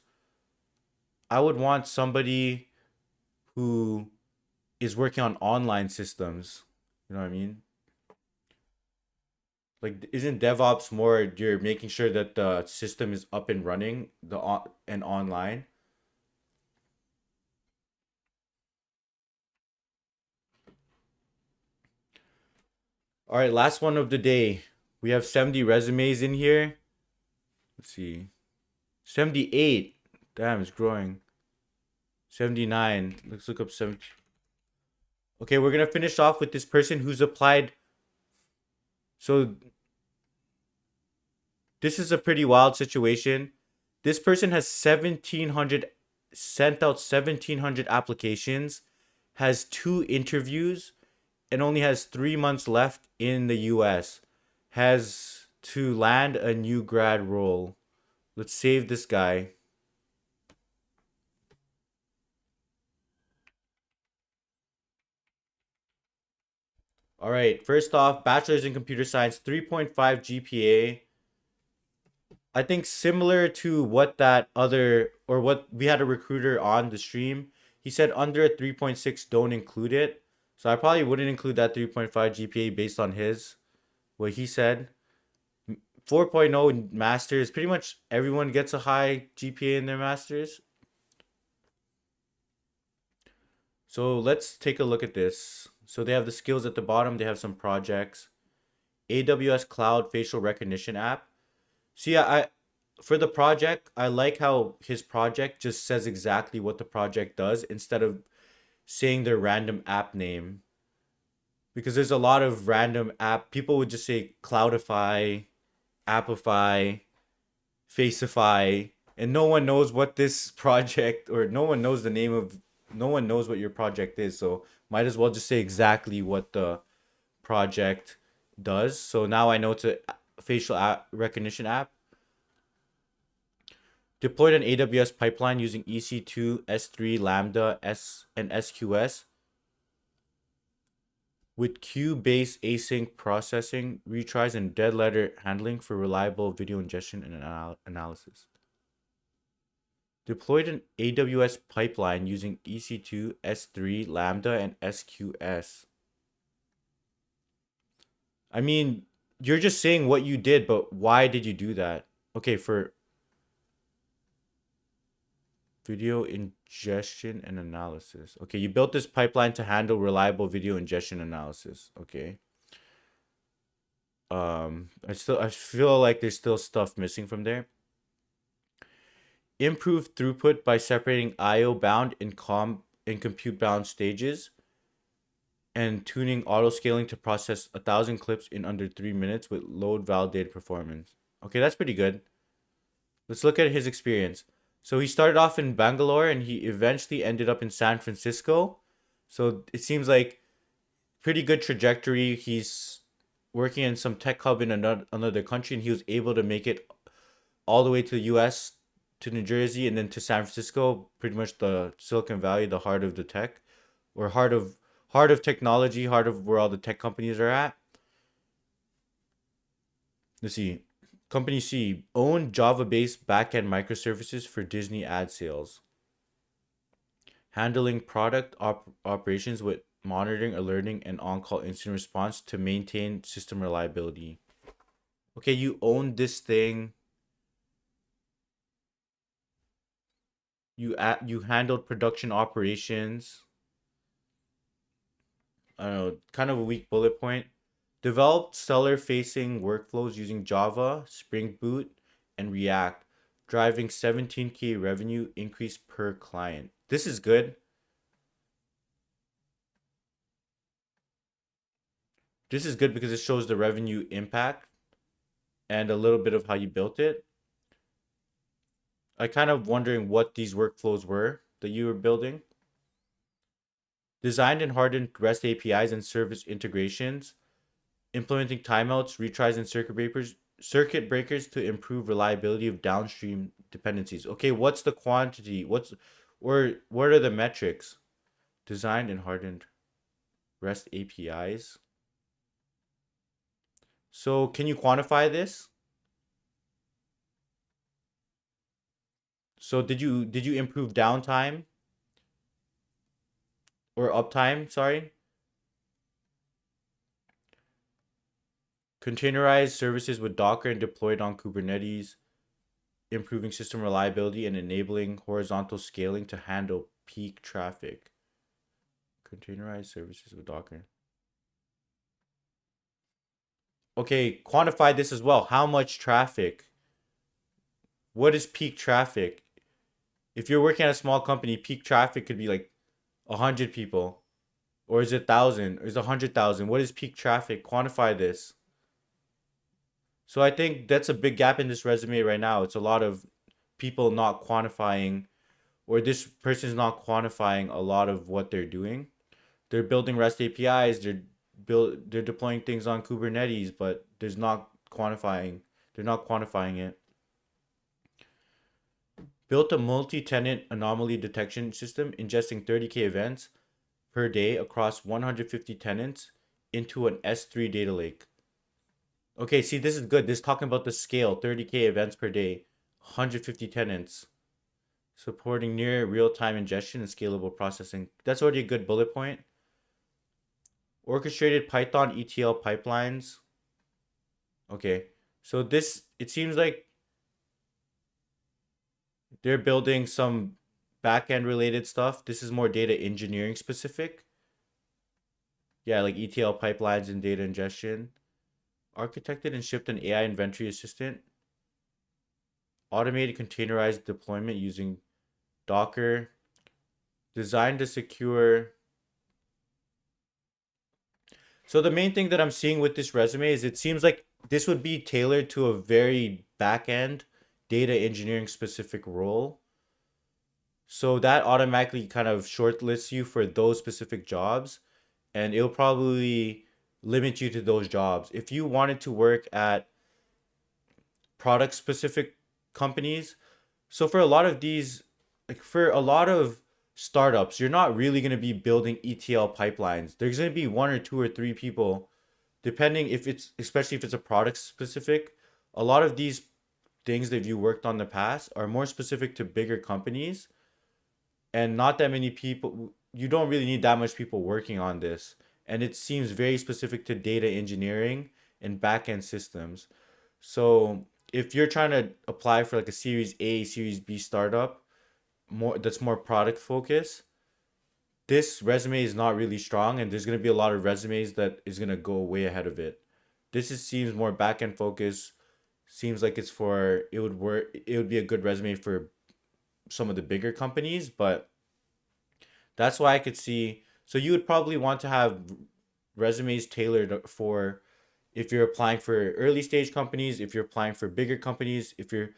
I would want somebody who is working on online systems. You know what I mean? Like, isn't DevOps more you're making sure that the system is up and running and online? All right, last one of the day. We have 70 resumes in here. Let's see. 78. Damn, it's growing. 79. Let's look up 70. Okay, we're going to finish off with this person who's applied. So this is a pretty wild situation. This person has 1,700, sent out 1,700 applications, has 2 interviews, and only has 3 months left in the US. Has to land a new grad role. Let's save this guy. All right, first off, bachelor's in computer science, 3.5 GPA. I think similar to what we had a recruiter on the stream. He said under a 3.6, don't include it. So I probably wouldn't include that 3.5 GPA based on what he said. 4.0 masters, pretty much everyone gets a high GPA in their masters. So let's take a look at this. So they have the skills at the bottom. They have some projects. AWS Cloud Facial Recognition app. See, for the project, I like how his project just says exactly what the project does instead of saying their random app name. Because there's a lot of random app. People would just say Cloudify, Appify, Faceify, and no one knows what this project, or no one knows what your project is. So might as well just say exactly what the project does. So now I know it's a facial recognition app. Deployed an AWS pipeline using EC2, S3, Lambda, and SQS with queue-based async processing, retries, and dead letter handling for reliable video ingestion and analysis. Deployed an AWS pipeline using EC2, S3, Lambda, and SQS. I mean, you're just saying what you did, but why did you do that? Okay, for video ingestion and analysis. Okay, you built this pipeline to handle reliable video ingestion analysis. Okay. I feel like there's still stuff missing from there. Improved throughput by separating IO bound and compute bound stages, and tuning auto scaling to process 1,000 clips in under 3 minutes with load validated performance. Okay, that's pretty good. Let's look at his experience. So he started off in Bangalore and he eventually ended up in San Francisco. So it seems like pretty good trajectory. He's working in some tech hub in another country, and he was able to make it all the way to the US, to New Jersey, and then to San Francisco, pretty much the Silicon Valley, the heart of the tech, or heart of technology, heart of where all the tech companies are at. Let's see. Company C, owned Java-based backend microservices for Disney ad sales. Handling product operations with monitoring, alerting, and on-call incident response to maintain system reliability. Okay, you own this thing. You handled production operations. I don't know, kind of a weak bullet point. Developed seller-facing workflows using Java, Spring Boot, and React, driving 17K revenue increase per client. This is good. This is good because it shows the revenue impact and a little bit of how you built it. I kind of wondering what these workflows were that you were building. Designed and hardened REST APIs and service integrations, implementing timeouts, retries, and circuit breakers to improve reliability of downstream dependencies. Okay, what's the quantity? What are the metrics? Designed and hardened REST APIs. So can you quantify this? So did you improve downtime or uptime? Sorry. Containerized services with Docker and deployed on Kubernetes, improving system reliability and enabling horizontal scaling to handle peak traffic. Containerized services with Docker. Okay, quantify this as well. How much traffic? What is peak traffic? If you're working at a small company, peak traffic could be like 100 people. Or is it 1,000? Or is it 100,000? What is peak traffic? Quantify this. So I think that's a big gap in this resume right now. It's a lot of people not quantifying, or this person's not quantifying a lot of what they're doing. They're building REST APIs, they're deploying things on Kubernetes, but they're not quantifying it. Built a multi-tenant anomaly detection system, ingesting 30K events per day across 150 tenants into an S3 data lake. Okay, see, this is good. This is talking about the scale, 30K events per day, 150 tenants, supporting near real-time ingestion and scalable processing. That's already a good bullet point. Orchestrated Python ETL pipelines. Okay, so this, it seems like they're building some back-end related stuff. This is more data engineering specific. Yeah, like ETL pipelines and data ingestion. Architected and shipped an AI inventory assistant. Automated containerized deployment using Docker. Designed to secure. So the main thing that I'm seeing with this resume is it seems like this would be tailored to a very back-end data engineering specific role. So that automatically kind of shortlists you for those specific jobs, and it'll probably limit you to those jobs. If you wanted to work at product specific companies, So for a lot of these, like for a lot of startups, you're not really going to be building ETL pipelines. There's going to be one or two or three people, depending if it's, especially if it's a product specific. A lot of these things that you worked on in the past are more specific to bigger companies, and not that many people. You don't really need that much people working on this, and it seems very specific to data engineering and backend systems. So if you're trying to apply for like a Series A, Series B startup, more that's more product focused, this resume is not really strong, and there's gonna be a lot of resumes that is gonna go way ahead of it. This is seems more back end focused. Seems like it's for it would work. It would be a good resume for some of the bigger companies, but that's why I could see. So you would probably want to have resumes tailored for if you're applying for early stage companies, if you're applying for bigger companies, if you're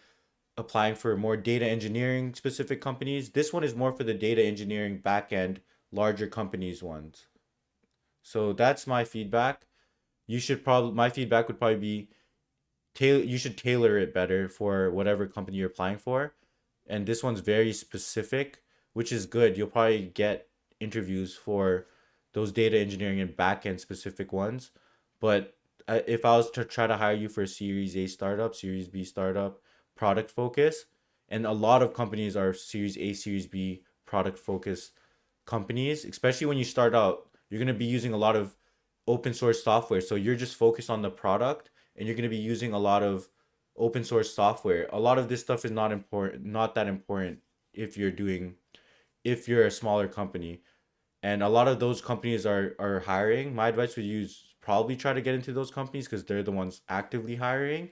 applying for more data engineering specific companies. This one is more for the data engineering back end, larger companies ones. So that's my feedback. You should probably My feedback would probably be you should tailor it better for whatever company you're applying for. And this one's very specific, which is good. You'll probably get interviews for those data engineering and back end specific ones. But if I was to try to hire you for a Series A startup, Series B startup, product focus, and a lot of companies are Series A, Series B product focused companies, especially when you start out, you're going to be using a lot of open source software. So you're just focused on the product, and you're going to be using a lot of open source software. A lot of this stuff is not that important if you're a smaller company. And a lot of those companies are hiring. My advice would use probably try to get into those companies because they're the ones actively hiring.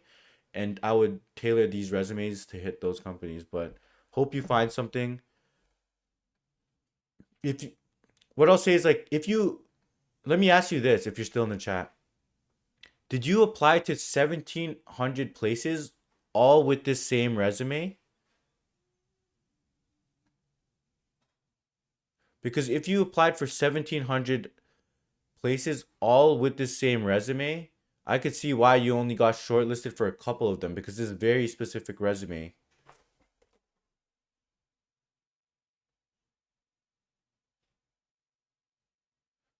And I would tailor these resumes to hit those companies. But hope you find something. If you, what I'll say is like if you let me ask you this if you're still in the chat. Did you apply to 1,700 places all with this same resume? Because if you applied for 1,700 places all with this same resume, I could see why you only got shortlisted for a couple of them because this is a very specific resume.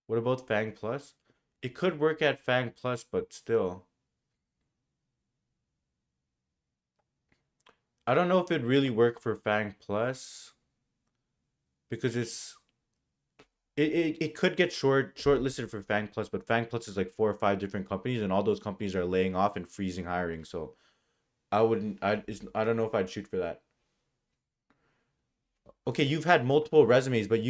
What about Fang Plus? It could work at Fang Plus, but still. I don't know if it'd really work for Fang Plus because it could get shortlisted for Fang Plus, but Fang Plus is like 4 or 5 different companies, and all those companies are laying off and freezing hiring. So I don't know if I'd shoot for that. Okay, you've had multiple resumes, but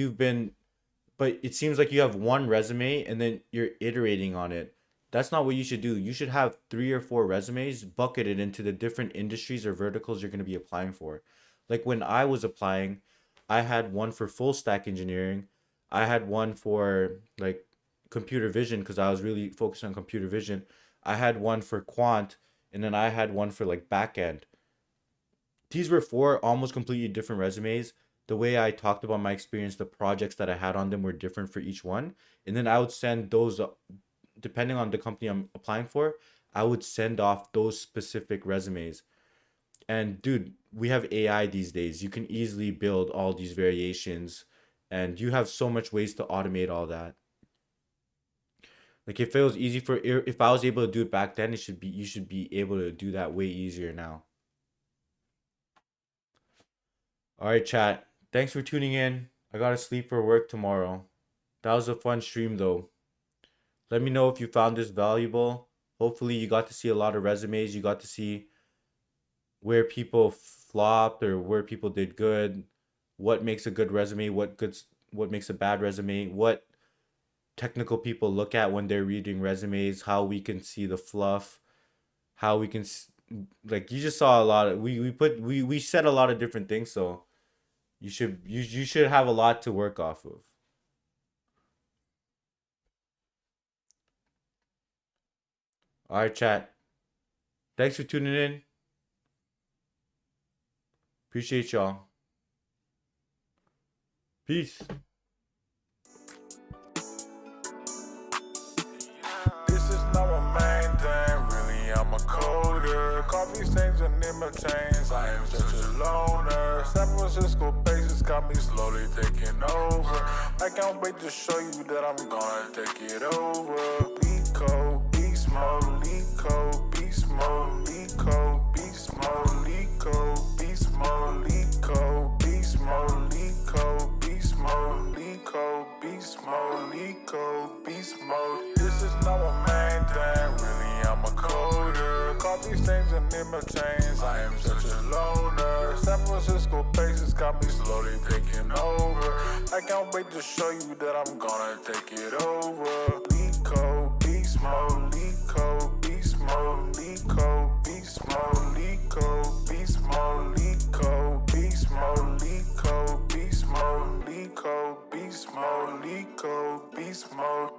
it seems like you have one resume and then you're iterating on it. That's not what you should do. You should have 3 or 4 resumes bucketed into the different industries or verticals you're going to be applying for. Like when I was applying, I had one for full stack engineering. I had one for like computer vision because I was really focused on computer vision. I had one for quant, and then I had one for like backend. These were 4 almost completely different resumes. The way I talked about my experience, the projects that I had on them were different for each one. And then I would send those, depending on the company I'm applying for, I would send off those specific resumes. And dude, we have AI these days. You can easily build all these variations, and you have so much ways to automate all that. Like if it was easy if I was able to do it back then, you should be able to do that way easier now. All right, chat. Thanks for tuning in. I gotta sleep for work tomorrow. That was a fun stream though. Let me know if you found this valuable. Hopefully you got to see a lot of resumes. You got to see where people flopped or where people did good. What makes a good resume? What makes a bad resume? What technical people look at when they're reading resumes? How we can see the fluff? How we can like you just saw a lot of we said a lot of different things, so you should have a lot to work off of. All right, chat. Thanks for tuning in. Appreciate y'all. Peace. This is not my main thing, really I'm a coder. Coffee stains and name chains. I am such a loner. San Francisco bases got me slowly taking over. I can't wait to show you that I'm gonna take it over. Lico, beast mode, Lico, beast mode, Lico, beast mode, Lico, beast mode, Lico, beast mode, Lico, beast mode, Lico, beast mode, Lico, beast mode. This is not a main thing, really I'm a coder. Coffee stains and name chains, I am such a loner. San Francisco bases got me slowly taking over. I can't wait to show you that I'm gonna take it over. Lico, beast mode, Lico, beast mode, Lico, beast mode, Lico, beast mode, Lico, beast mode, Lico, beast mode, Lico, beast mode, Lico, beast mode.